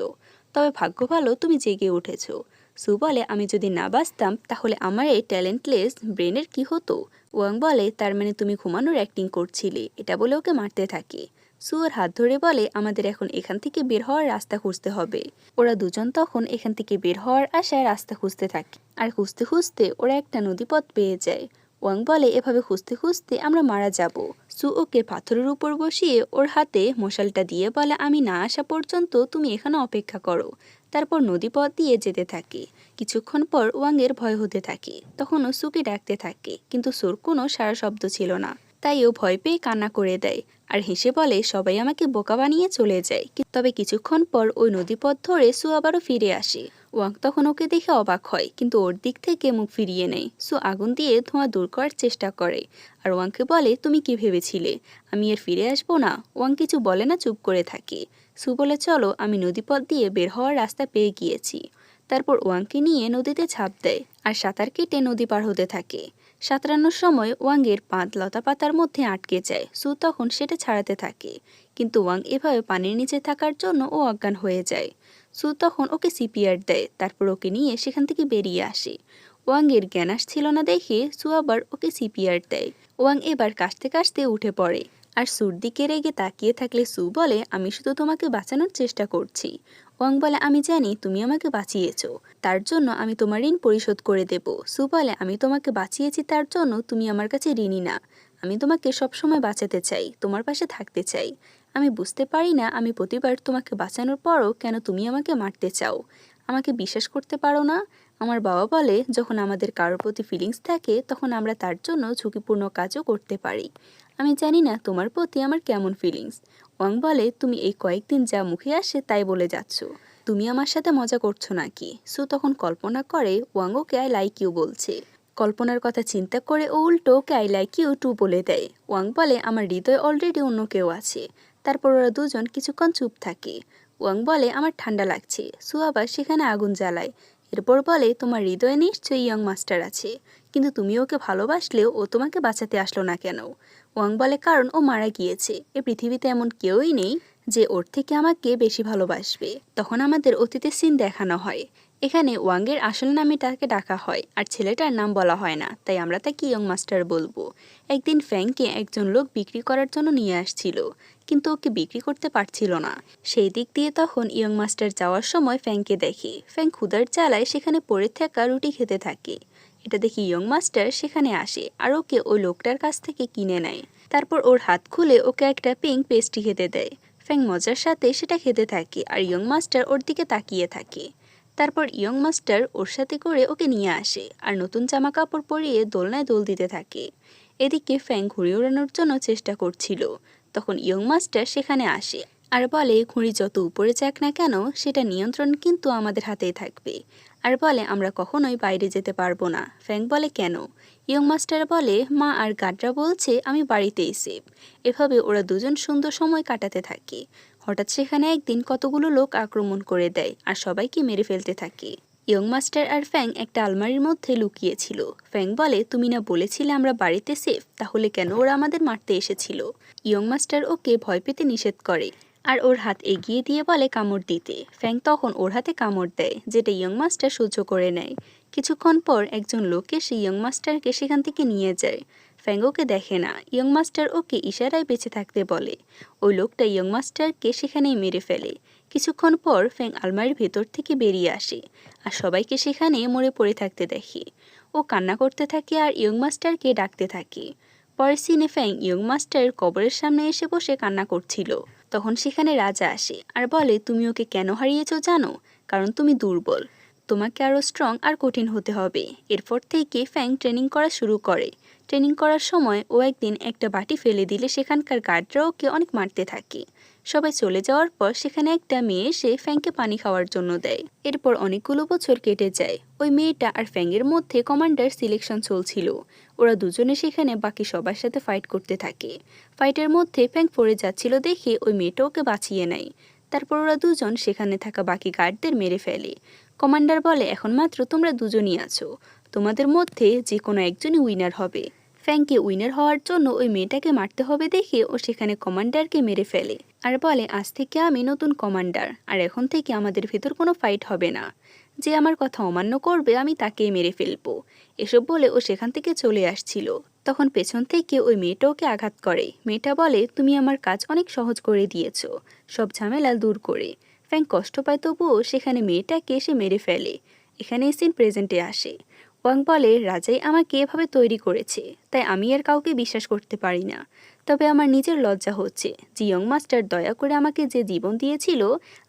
তবে ভাগ্য ভালো তুমি জেগে উঠেছো। সু বলে আমি যদি না বাঁচতাম তাহলে আমার এই ট্যালেন্টলেস ব্রেনের কি হতো? ওয়াং বলে তার মানে তুমি ঘুমানোর অ্যাক্টিং করছিলে। এটা বলে ওকে মারতে থাকে। সু ওর হাত ধরে বলে আমাদের এখন এখান থেকে বের হওয়ার রাস্তা খুঁজতে হবে। ওরা দুজন তখন এখান থেকে বের হওয়ার আশায় রাস্তা খুঁজতে থাকে আর খুঁজতে খুঁজতে ওরা একটা নদীপথ পেয়ে যায়। ওয়াং বলে এভাবে খুঁজতে খুঁজতে আমরা মারা যাব। সু ওকে পাথরের উপর বসিয়ে ওর হাতে মশালটা দিয়ে বলে আমি না আসা পর্যন্ত তুমি এখানে অপেক্ষা করো। তারপর নদীপথ দিয়ে যেতে থাকে। কিছুক্ষণ পর ওয়াংয়ের ভয় হতে থাকে। তখন ও সুকে ডাকতে থাকে, কিন্তু সুর কোনো সারা শব্দ ছিল না। তাই ও ভয় পেয়ে কান্না করে দেয় আর হেসে বলে সবাই আমাকে বোকা বানিয়ে চলে যায়। তবে কিছুক্ষণ পর ওই নদীপথ ধরে সু আবারও ফিরে আসে। ওয়াং তখন ওকে দেখে অবাক হয়, কিন্তু ওর দিক থেকে মুখ ফিরিয়ে নেয়। সু আগুন দিয়ে ধোঁয়া দূর করার চেষ্টা করে আর ওয়াংকে বলে তুমি কি ভেবেছিলে আমি এর ফিরে আসবো না? ওয়াং কিছু বলে না, চুপ করে থাকে। সু বলে চলো, আমি নদীপথ দিয়ে বের হওয়ার রাস্তা পেয়ে গিয়েছি। তারপর ওয়াংকে নিয়ে নদীতে ঝাঁপ দেয় আর সাঁতার কেটে নদী পার হতে থাকে। সাঁতরানোর সময় ওয়াংয়ের পাত লতা পাতার মধ্যে আটকে যায়। সু তখন সেটা ছাড়াতে থাকে, কিন্তু ওয়াং এভাবে পানির নিচে থাকার জন্য ও অজ্ঞান হয়ে যায়। সু তখন ওকে সিপিআর দেয়, তারপর ওকে নিয়ে সেখান থেকে বেরিয়ে আসে। ওয়াংয়ের জ্ঞান আসছিল না দেখে সু আবার ওকে সিপিআর দেয়। ওয়াং এবার কাশতে কাশতে উঠে পড়ে আর সুর দিকে রেগে তাকিয়ে থাকলে সু বলে আমি শুধু তোমাকে বাঁচানোর চেষ্টা করছি। ওয়াং বলে আমি জানি তুমি আমাকে বাঁচিয়েছো, তার জন্য আমি তোমার ঋণ পরিশোধ করে দেব। সু বলে আমি তোমাকে বাঁচিয়েছি তার জন্য তুমি আমার কাছে ঋণী না, আমি তোমাকে সবসময় বাঁচাতে চাই, তোমার পাশে থাকতে চাই। আমি বুঝতে পারি না আমি প্রতিবার তোমাকে বাঁচানোর পরও কেন তুমি আমাকে মারতে চাও। আমাকে বিশ্বাস করতে পারো না? আমার বাবা বলে যখন আমাদের কারোর প্রতি ফিলিংস থাকে তখন আমরা তার জন্য ঝুঁকিপূর্ণ কাজও করতে পারি। আমি জানি না তোমার প্রতি আমার কেমন ফিলিংস। ওয়াং বলে তুমি এই কয়েকদিন যা মুখে আসে তাই বলে যাচ্ছ। তুমি আমার সাথে মজা করছো নাকি? সু তখন কল্পনা করে ওয়াং ওকে আই লাইক ইউ বলছে। কল্পনার কথা চিন্তা করে ও উল্টো ওকে আই লাইক ইউ টু বলে দেয়। ওয়াং বলে আমার হৃদয়ে অলরেডি অন্য কেউ আছে। তারপর ওরা দুজন কিছুক্ষণ চুপ থাকে। ওয়াং বলে আমার ঠান্ডা লাগছে। সু আবার সেখানে আগুন জ্বালায়। এরপর বলে তোমার হৃদয়ে নিশ্চয়ই ইয়ং মাস্টার আছে, কিন্তু তুমি ওকে ভালোবাসলেও ও তোমাকে বাঁচাতে আসলো না কেন? ওয়াং বলে কারণ ও মারা গিয়েছে। এ পৃথিবীতে এমন কেউই নেই যে ওর থেকে আমাকে বেশি ভালোবাসবে। তখন আমাদের অতীতের সিন দেখানো হয়। এখানে ওয়াংয়ের আসল নামে তাকে ডাকা হয় আর ছেলেটার নাম বলা হয় না, তাই আমরা তাকে ইয়ং মাস্টার বলবো। একদিন ফ্যাংকে একজন লোক বিক্রি করার জন্য নিয়ে আসছিল, কিন্তু ওকে বিক্রি করতে পারছিল না। সেই দিক দিয়ে তখন ইয়ং মাস্টার যাওয়ার সময় ফ্যাংকে দেখে। ফ্যাং ক্ষুধার জ্বালায় সেখানে পড়ে থাকা রুটি খেতে থাকে। এটা দেখে ইয়ং মাস্টার সেখানে আসে আর ওকে ওই লোকটার কাছ থেকে কিনে নেয়। তারপর ওর হাত খুলে ওকে একটা পিঙ্ক পেস্ট্রি খেতে দেয়। ফ্যাং মজার সাথে সেটা খেতে থাকে আর ইয়ং মাস্টার ওর দিকে তাকিয়ে থাকে। তারপর ইয়ং মাস্টার ওর সাথে করে ওকে নিয়ে আসে আর নতুন জামা কাপড় পরিয়ে দোলনায় দোল দিতে থাকে। এদিকে ফ্যাং ঘুড়ি ওড়ানোর জন্য চেষ্টা করছিল। তখন ইয়ং মাস্টার সেখানে আসে আর বলে ঘুড়ি যত উপরে যাক না কেন সেটা নিয়ন্ত্রণ কিন্তু আমাদের হাতেই থাকবে। আর বলে আমরা কখনোই বাইরে যেতে পারবো না। ফ্যাং বলে কেন? ইয়ং মাস্টার বলে মা আর গার্ডরা বলছে আমি বাড়িতেই সেফ। এভাবে ওরা দুজন সুন্দর সময় কাটাতে থাকে। হঠাৎ সেখানে একদিন কতগুলো লোক আক্রমণ করে দেয় আর সবাইকে মেরে ফেলতে থাকে। ইয়ং মাস্টার আর ফ্যাং একটা আলমারির মধ্যে লুকিয়েছিল। ফ্যাং বলে তুমি না বলেছিলে আমরা বাড়িতে সেফ, তাহলে কেন ওরা আমাদের মারতে এসেছিল? ইয়ং মাস্টার ওকে ভয় পেতে নিষেধ করে আর ওর হাত এগিয়ে দিয়ে বলে কামড় দিতে। ফ্যাং তখন ওর হাতে কামড় দেয়, যেটা ইয়ং মাস্টার সহ্য করে নেয়। কিছুক্ষণ পর একজন লোক এসে ইয়ং মাস্টারকে সেখান থেকে নিয়ে যায়। ফ্যাং ওকে দেখে না। ইয়ং মাস্টার ওকে ইশারায় বেঁচে থাকতে বলে। ওই লোকটা ইয়ং মাস্টারকে সেখানেই মেরে ফেলে। কিছুক্ষণ পর ফ্যাং আলমারির ভেতর থেকে বেরিয়ে আসে আর সবাইকে সেখানে মরে পড়ে থাকতে দেখে। ও কান্না করতে থাকে আর ইয়ং মাস্টারকে ডাকতে থাকে। পরের সিনে ফ্যাং ইয়ং মাস্টার কবরের সামনে এসে বসে কান্না করছিল। তখন সেখানে রাজা আসে আর বলে তুমি ওকে কেন হারিয়েছো জানো? কারণ তুমি দুর্বল। তোমাকে আরও স্ট্রং আর কঠিন হতে হবে। এরপর থেকে ফ্যাং ট্রেনিং করা শুরু করে। ট্রেনিং করার সময় ও একদিন একটা বাটি ফেলে দিলে সেখানকার গার্ডরা ওকে অনেক মারতে থাকে। সবাই চলে যাওয়ার পর সেখানে একটা মেয়ে এসে ফ্যাংকে পানি খাওয়ার জন্য দেয়। এরপর অনেকগুলো বছর কেটে যায়। ওই মেয়েটা আর ফ্যাংয়ের মধ্যে কমান্ডার সিলেকশন চলছিল। ওরা দুজনে সেখানে বাকি সবার সাথে ফাইট করতে থাকে। ফাইটের মধ্যে ফ্যাং পড়ে যাচ্ছিল দেখে ওই মেয়েটা ওকে বাঁচিয়ে নেয়। তারপর ওরা দুজন সেখানে থাকা বাকি গার্ডদের মেরে ফেলে। কমান্ডার বলে এখন মাত্র তোমরা দুজনই আছো, তোমাদের মধ্যে যে কোনো একজনই উইনার হবে। ফ্যাংকে উইনার হওয়ার জন্য ওই মেয়েটাকে মারতে হবে দেখে ও সেখানে কমান্ডারকে মেরে ফেলে আর বলে আজ থেকে আমি নতুন কমান্ডার আর এখন থেকে আমাদের ভেতর কোনো ফাইট হবে না। যে আমার কথা অমান্য করবে আমি তাকেই মেরে ফেলবো। এসব বলে ও সেখান থেকে চলে আসছিল। তখন পেছন থেকে ওই মেয়েটা ওকে আঘাত করে। মেয়েটা বলে তুমি আমার কাজ অনেক সহজ করে দিয়েছো, সব ঝামেলা দূর করে। ফ্যাং কষ্ট পায় তবুও সেখানে মেয়েটাকে এসে মেরে ফেলে। এখানে সিন প্রেজেন্টে আসে। ওয়াং বলে রাজাই আমাকে এভাবে তৈরি করেছে, তাই আমি আর কাউকে বিশ্বাস করতে পারি না। তবে আমার নিজের লজ্জা হচ্ছে যে ইয়ং মাস্টার দয়া করে আমাকে যে জীবন দিয়েছিল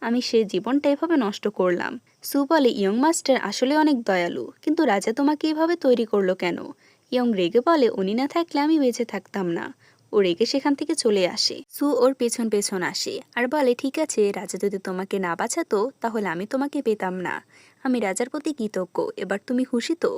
আমি সেই জীবনটা এভাবে নষ্ট করলাম। সু বলে ইয়ং মাস্টার আসলে অনেক দয়ালু, কিন্তু রাজা তোমাকে এভাবে তৈরি করলো কেন? ইয়ং রেগে বলে উনি না থাকলে আমি বেঁচে থাকতাম না। ও রেগে সেখান থেকে চলে আসে। সু ওর পেছন পেছন আসে আর বলে ঠিক আছে, রাজা যদি তোমাকে না বাঁচাতো তাহলে আমি তোমাকে পেতাম না। আমি রাজার প্রতি কৃতজ্ঞ, এবার তুমি খুশি তো?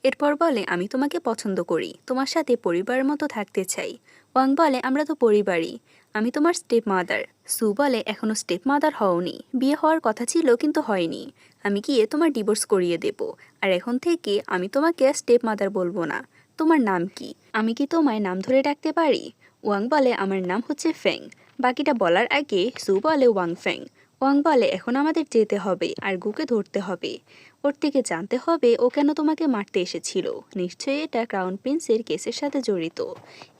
এরপর বলে আমি তোমাকে পছন্দ করি, তোমার সাথে পরিবারের মতো থাকতে চাই। ওয়াং বলে আমরা তো পরিবারই, আমি তোমার স্টেপ মাদার। সু বলে এখনো স্টেপ মাদার হওনি, বিয়ে হওয়ার কথা ছিল কিন্তু হয়নি। আমি গিয়ে তোমার ডিভোর্স করিয়ে দেব আর এখন থেকে আমি তোমাকে স্টেপ মাদার বলবো না। তোমার নাম কি? আমি কি তোমায় নাম ধরে ডাকতে পারি? ওয়াং বলে আমার নাম হচ্ছে ফ্যাং। বাকিটা বলার আগে সু বলে ওয়াং ফ্যাং। ওয়াং বলে এখন আমাদের যেতে হবে আর গুকে ধরতে হবে। ওর থেকে জানতে হবে ও কেন তোমাকে মারতে এসেছিল। নিশ্চয়ই এটা ক্রাউন প্রিন্সের কেসের সাথে জড়িত।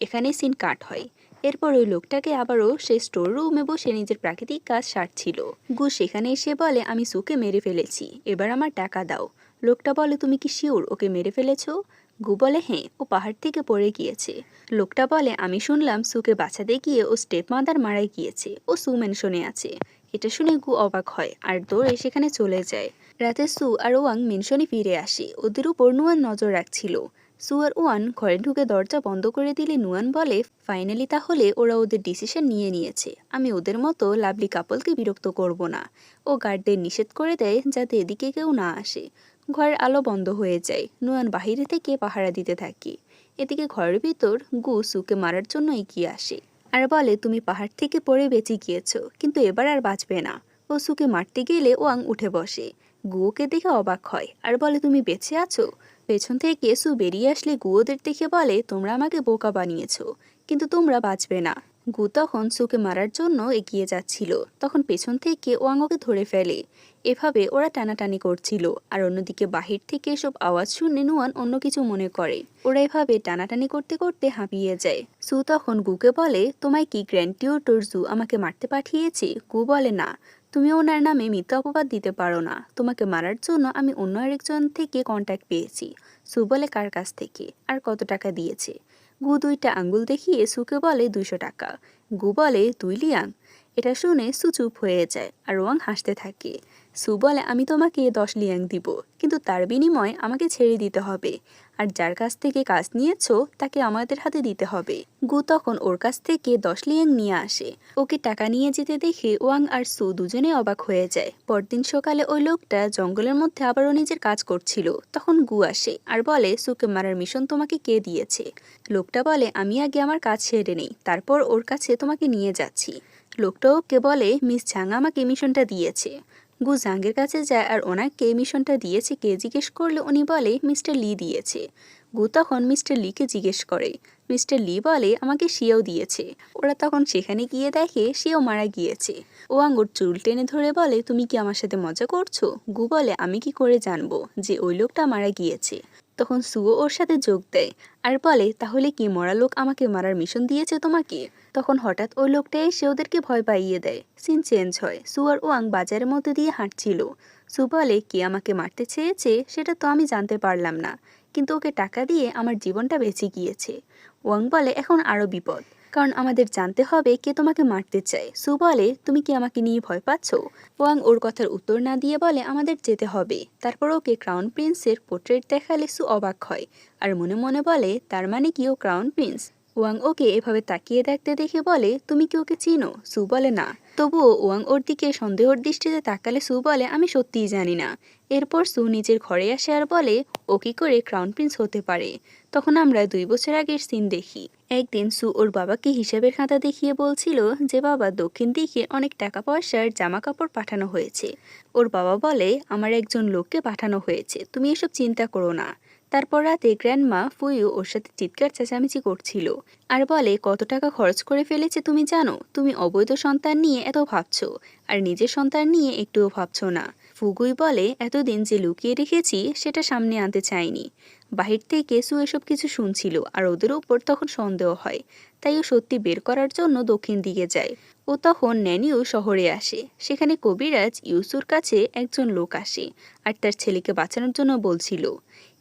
এখানে সিন কাট হয়। এরপর ওই লোকটাকে আবারও সে স্টোর রুমে বসে নিজের প্রাকৃতিক কাজ সারছিল। গু সেখানে এসে বলে আমি সুকে মেরে ফেলেছি, এবার আমার টাকা দাও। লোকটা বলে তুমি কি শিওর ওকে মেরে ফেলেছো? গু বলে হ্যাঁ, ও পাহাড় থেকে পড়ে গিয়েছে। লোকটা বলে আমি শুনলাম সুকে বাঁচাতে গিয়ে ও স্টেপ মাদার মারা গিয়েছে, ও সু মেনশনে আছে। এটা শুনে গু অবাক হয় আর দৌড়ে সেখানে চলে যায়। রাতে সু আর ওয়াং মেনশনে ফিরে আসে। ওদের উপর নুয়ান নজর রাখছিল। সু আর ওয়ান ঘরে ঢুকে দরজা বন্ধ করে দিলে নুয়ান বলে ফাইনালি তাহলে ওরা ওদের ডিসিশন নিয়েছে। আমি ওদের মতো লাভলি কাপলকে বিরক্ত করব না। ও গার্ডদের নিষেধ করে দেয় যাতে এদিকে কেউ না আসে। ঘরের আলো বন্ধ হয়ে যায়। নুয়ান বাহিরে থেকে পাহারা দিতে থাকে। এদিকে ঘরের ভিতর গু সুকে মারার জন্য এগিয়ে আসে আর বলে তুমি পাহাড় থেকে পড়ে বেঁচে গিয়েছো, কিন্তু এবার আর বাঁচবে না। ও সুকে মারতে গেলে ওয়াং উঠে বসে। গু ওকে দেখে অবাক হয় আর বলে তুমি বেঁচে আছো। পেছন থেকে সু বেরিয়ে আসলে গু ওদের দেখে বলে তোমরা আমাকে বোকা বানিয়েছো, কিন্তু তোমরা বাঁচবে না। গু তখন সুকে মারার জন্য এগিয়ে যাচ্ছিল, তখন পেছন থেকে ওয়াং ওকে ধরে ফেলে। এভাবে ওরা টানাটানি করছিল আর অন্যদিকে বাহির থেকে এসব আওয়াজ শুনে নুয়ান অন্য কিছু মনে করে। ওরা এভাবে টানাটানি করতে করতে হাঁপিয়ে যায়। সু তখন গুকে বলে তোমায় কি গ্র্যান্ড টিউটর জু আমাকে মারতে পাঠিয়েছে? গু বলে না, তুমি ওনার নামে মিথ্যা অপবাদ দিতে পারো না। তোমাকে মারার জন্য আমি অন্য আরেকজন থেকে কন্ট্যাক্ট পেয়েছি। সু বলে কার কাছ থেকে, আর কত টাকা দিয়েছে? গু দুইটা আঙ্গুল দেখিয়ে সুকে বলে 200 টাকা। গু বলে 2 লিয়াং। এটা শুনে সু চুপ হয়ে যায় আর ওয়াং হাসতে থাকে। সু বলে আমি তোমাকে 10 লিয়াং দিব, কিন্তু তার বিনিময়ে আমাকে ছেড়ে দিতে হবে, আর যার কাছ থেকে কাজ নিয়েছো তাকে আমাদের হাতে দিতে হবে। গু তখন ওর কাছ থেকে 10 লিয়াং নিয়ে আসে। ওকে টাকা নিয়ে যেতে দেখে ওয়াং আর সু দুজনে অবাক হয়ে যায়। পরদিন সকালে ওই লোকটা জঙ্গলের মধ্যে আবারও নিজের কাজ করছিল। তখন গু আসে আর বলে সুকে মারার মিশন তোমাকে কে দিয়েছে? লোকটা বলে আমি আগে আমার কাজ সেরে নেই, তারপর ওর কাছে তোমাকে নিয়ে যাচ্ছি। লোকটা ওকে বলে মিস ঝাং আমাকে মিশনটা দিয়েছে। গু জাঙ্গের কাছে যায় আর ওনাকে মিশনটা দিয়েছে কে জিজ্ঞেস করলে উনি বলে মিস্টার লি দিয়েছে। গু তখন মিস্টার লিকে জিজ্ঞেস করে। মিস্টার লি বলে আমাকে শিয়াও দিয়েছে। ওরা তখন সেখানে গিয়ে দেখে শিয়াও মারা গিয়েছে। ওয়াং ওর চুল টেনে ধরে বলে তুমি কি আমার সাথে মজা করছো? গু বলে আমি কি করে জানবো যে ওই লোকটা মারা গিয়েছে? তখন সুও ওর সাথে যোগ দেয় আর বলে তাহলে কি মরা লোক আমাকে মারার মিশন দিয়েছে তোমাকে? তখন হঠাৎ ওই লোকটা এসে ওদেরকে ভয় পাইয়ে দেয়। সিন চেঞ্জ হয়। সু আর ওয়াং বাজারের মধ্যে দিয়ে হাঁটছিল। সু বলে কে আমাকে মারতে চেয়েছে সেটা তো আমি জানতে পারলাম না, কিন্তু ওকে টাকা দিয়ে আমার জীবনটা বেঁচে গিয়েছে। ওয়াং বলে এখন আরও বিপদ, কারণ আমাদের জানতে হবে কে তোমাকে মারতে চায়। সু বলে তুমি কি আমাকে নিয়ে ভয় পাচ্ছ? ওয়াং ওর কথার উত্তর না দিয়ে বলে আমাদের যেতে হবে। তারপর ওকে ক্রাউন প্রিন্সের পোর্ট্রেট দেখালে সু অবাক হয় আর মনে মনে বলে তার মানে কি ও ক্রাউন প্রিন্স? ওয়াং ওকে এভাবে তাকিয়ে দেখতে দেখে বলে তুমি কি ওকে চিনো? সু বলে না। তবুও ওয়াং ওর দিকে সন্দেহর দৃষ্টিতে তাকালে সু বলে আমি সত্যিই জানি না। এরপর সু নিজের ঘরে আসে আর বলে ও কি করে ক্রাউন প্রিন্স হতে পারে। তখন আমরা 2 বছর আগের সিন দেখি। একদিন সু ওর বাবাকে হিসাবের খাতা দেখিয়ে বলছিল যে বাবা দক্ষিণ দিকে অনেক টাকা পয়সার জামা কাপড় পাঠানো হয়েছে। ওর বাবা বলে আমার একজন লোককে পাঠানো হয়েছে, তুমি এসব চিন্তা করো না। তারপর রাতে গ্র্যান্ডমা ফুইও ওর সাথে চিৎকার চেঁচামেচি করছিল আর বলে কত টাকা খরচ করে ফেলেছে তুমি জানো? তুমি অবৈধ সন্তান নিয়ে এত ভাবছো আর নিজের সন্তান নিয়ে একটুও ভাবছো না। ফুগুই বলে এতদিন যে লুকিয়ে রেখেছি সেটা সামনে আনতে চাইনি। বাহির থেকে সু এসব কিছু শুনছিল আর ওদের উপর তখন সন্দেহ হয়, তাই ও সত্যি বের করার জন্য দক্ষিণ দিকে যায়। ও তখন ন্যানিও শহরে আসে। সেখানে কবিরাজ ইউসুর কাছে একজন লোক আসে আর তার ছেলেকে বাঁচানোর জন্য বলছিল।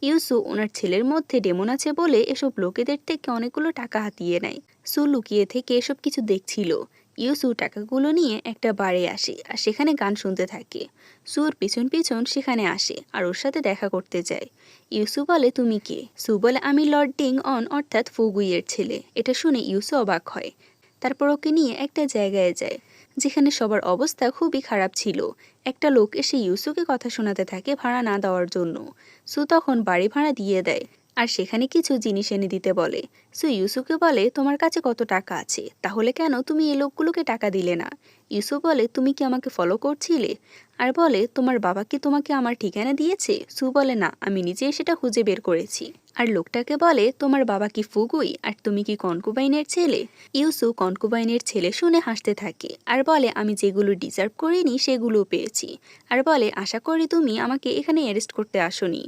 ইউসু ওনার ছেলের মধ্যে ডেমন আছে বলে এসব লোকেদের থেকে অনেকগুলো টাকা হাতিয়ে নেয়। সু লুকিয়ে থেকে এসব কিছু দেখছিল। ইউসু টাকাগুলো নিয়ে একটা বারে আসে আর সেখানে গান শুনতে থাকে। সুর পিছন পিছন সেখানে আসে আর ওর সাথে দেখা করতে যায়। ইউসু বলে তুমি কে? সু বলে আমি লর্ড ডিং অন অর্থাৎ ফুগুইয়ের ছেলে। এটা শুনে ইউসু অবাক হয়। তারপর ওকে নিয়ে একটা জায়গায় যায় যেখানে সবার অবস্থা খুবই খারাপ ছিল। একটা লোক এসে ইউসুকে কথা শোনাতে থাকে ভাড়া না দেওয়ার জন্য। সু তখন বাড়ি ভাড়া দিয়ে দেয় আর সেখানে কিছু জিনিস এনে দিতে বলে। সু ইউসুকে বলে তোমার কাছে কত টাকা আছে, তাহলে কেন তুমি এই লোকগুলোকে টাকা দিলে না? ইউসু বলে তুমি কি আমাকে ফলো করছিলে? আর বলে তোমার বাবা কি তোমাকে আমার ঠিকানা দিয়েছে? সু বলে না, আমি নিজে সেটা খুঁজে বের করেছি। আর লোকটাকে বলে তোমার বাবা কি ফুগুই আর তুমি কি কনকুবাইনের ছেলে? ইউসু কনকুবাইনের ছেলে শুনে হাসতে থাকে আর বলে আমি যেগুলো ডিজার্ভ করিনি সেগুলো পেয়েছি। আর বলে আশা করি তুমি আমাকে এখানে অ্যারেস্ট করতে আসোনি।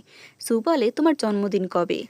সু বলে তোমার জন্মদিন কবে?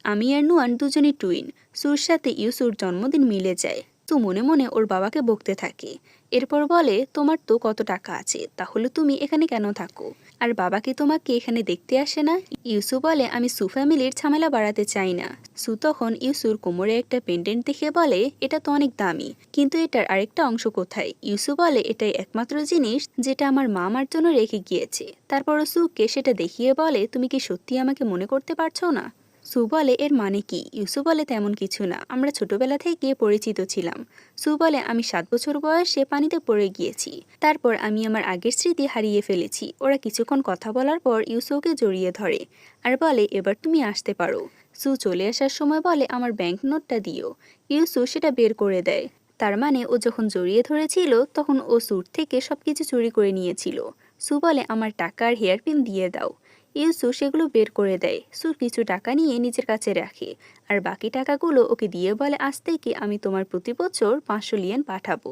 আমি আর নুয়ান দুজনই টুইন। সুর সাথে ইউসুর জন্মদিন মিলে যায়। সু মনে মনে ওর বাবাকে বকতে থাকে। এরপর বলে, তোমার তো কত টাকা আছে, তাহলে তুমি এখানে কেন থাকো? আর বাবা কি তোমাকে এখানে দেখতে আসে না? ইউসু বলে, আমি সু ফ্যামিলির ঝামেলা বাড়াতে চাই না। সু তখন ইউসুর কোমরে একটা পেন্ডেন্ট দেখে বলে, এটা তো অনেক দামি, কিন্তু এটার আরেকটা অংশ কোথায়? ইউসু বলে, এটাই একমাত্র জিনিস যেটা আমার মা আমার জন্য রেখে গিয়েছে। তারপরও সুকে সেটা দেখিয়ে বলে, তুমি কি সত্যি আমাকে মনে করতে পারছো না? সু বলে, এর মানে কি? ইউসু বলে, তেমন কিছু না, আমরা ছোটবেলা থেকে পরিচিত ছিলাম। সু বলে, আমি 7 বছর বয়সে পানিতে পড়ে গিয়েছি, তারপর আমি আমার আগের স্মৃতি হারিয়ে ফেলেছি। ওরা কিছুক্ষণ কথা বলার পর ইউসুকে জড়িয়ে ধরে আর বলে, এবার তুমি আসতে পারো। সু চলে আসার সময় বলে, আমার ব্যাংক নোটটা দিও। ইউসু সেটা বের করে দেয়। তার মানে ও যখন জড়িয়ে ধরেছিল তখন ও স্যুট থেকে সবকিছু চুরি করে নিয়েছিল। সু বলে, আমার টাকা আর হেয়ারপিন দিয়ে দাও। ইউসু সেগুলো বের করে দেয়। সু কিছু টাকা নিয়ে নিজের কাছে রাখে আর বাকি টাকাগুলো ওকে দিয়ে বলে, আজ থেকে আমি তোমার প্রতি বছর 500 লিয়েন পাঠাবো,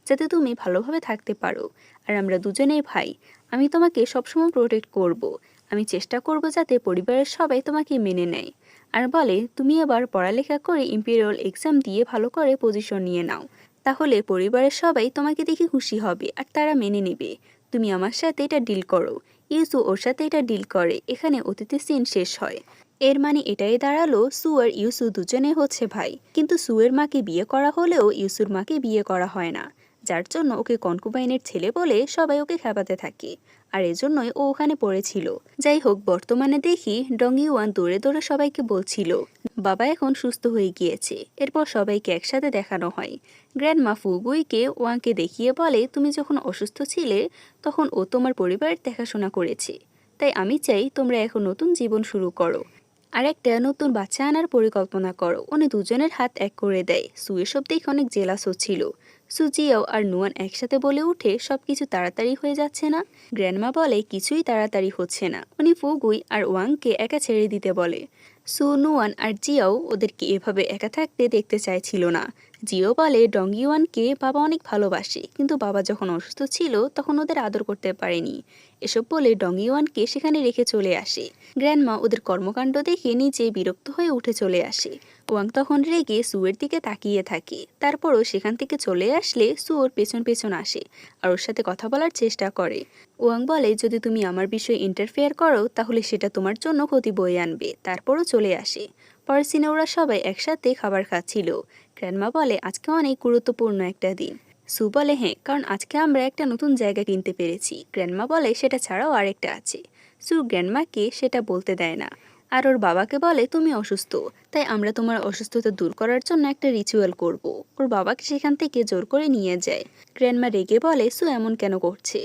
যাতে তুমি ভালোভাবে থাকতে পারো। আর আমরা দুজনেই ভাই। আমি তোমাকে সবসময় প্রোটেক্ট করব। আমি চেষ্টা করব যাতে পরিবারের সবাই তোমাকে মেনে নেয়। আর বলে, তুমি এবার পড়ালেখা করে ইম্পেরিয়াল এক্সাম দিয়ে ভালো করে পজিশন নিয়ে নাও, তাহলে পরিবারের সবাই তোমাকে দেখে খুশি হবে আর তারা মেনে নেবে। তুমি আমার সাথে এটা ডিল করো। ইউসু ওর সাথে এটা ডিল করে। এখানে অতীতের সিন শেষ হয়। এর মানে এটাই দাঁড়ালো, সু আর ইউসু দুজনে হচ্ছে ভাই, কিন্তু সুয়ের মাকে বিয়ে করা হলেও ইউসুর মাকে বিয়ে করা হয় না, যার জন্য ওকে কনকুবাইনের ছেলে বলে সবাই ওকে খেপাতে থাকে। আর এজন্যই ও ওখানে পড়েছিল। যাই হোক, বর্তমানে দেখি ডং ইউয়ান দৌড়ে দৌড়ে সবাইকে বলছিল বাবা এখন সুস্থ হয়ে গিয়েছে। এরপর সবাইকে একসাথে দেখানো হয়। গ্র্যান্ডমা ফুগুইকে ওয়াংকে দেখিয়ে বলে, তুমি যখন অসুস্থ ছিলে তখন ও তোমার পরিবারের দেখাশোনা করেছে, তাই আমি চাই তোমরা এখন নতুন জীবন শুরু করো আর একটা নতুন বাচ্চা আনার পরিকল্পনা করো। উনি দুজনের হাত এক করে দেয়। সু এসব দেখে অনেক জেলাস হচ্ছিল। সু জিয়াও আর নুয়ান একসাথে বলে উঠে, সবকিছু তাড়াতাড়ি হয়ে যাচ্ছে না? গ্র্যান্ডমা বলে, কিছুই তাড়াতাড়ি হচ্ছে না। উনি ফুগুই আর ওয়াংকে একা ছেড়ে দিতে বলে। সু, নুয়ান আর জিয়াও ওদেরকে এভাবে একা থাকতে দেখতে চাইছিল না। জিও বলে, ডং ইউয়ানকে বাবা অনেক ভালোবাসে, কিন্তু বাবা যখন অসুস্থ ছিল তখন ওদের আদর করতে পারেনি। এসব বলে ডং ইউয়ানকে সেখানে রেখে চলে আসে। গ্র্যান্ডমা ওদের কর্মকাণ্ড দেখে নিজে বিরক্ত হয়ে উঠে চলে আসে। ওয়াং তখন রেগে সুয়ের দিকে তাকিয়ে থাকে। তারপরও সেখান থেকে চলে আসলে সু ওর পেছন পেছন আসে আর ওর সাথে কথা বলার চেষ্টা করে। ওয়াং বলে, যদি তুমি আমার বিষয়ে ইন্টারফেয়ার করো তাহলে সেটা তোমার জন্য ক্ষতি বয়ে আনবে। তারপরও চলে আসে। পরের সিনে ওরা সবাই একসাথে খাবার খাচ্ছিল। গ্র্যান্ডমা বলে, আজকে অনেক গুরুত্বপূর্ণ একটা দিন। সু বলে, হ্যাঁ, কারণ আজকে আমরা একটা নতুন জায়গা কিনতে পেরেছি। গ্র্যান্ডমা বলে, সেটা ছাড়াও আরেকটা আছে। সু গ্র্যান্ডমাকে সেটা বলতে দেয় না আর ওর বাবাকে বলে, তুমি অসুস্থ, তাই আমরা তোমার অসুস্থতা দূর করার জন্য একটা রিচুয়াল করব। ওর বাবাকে সেখান থেকে জোর করে নিয়ে যায়। গ্র্যান্ডমা রেগে বলে, সু এমন কেন করছে?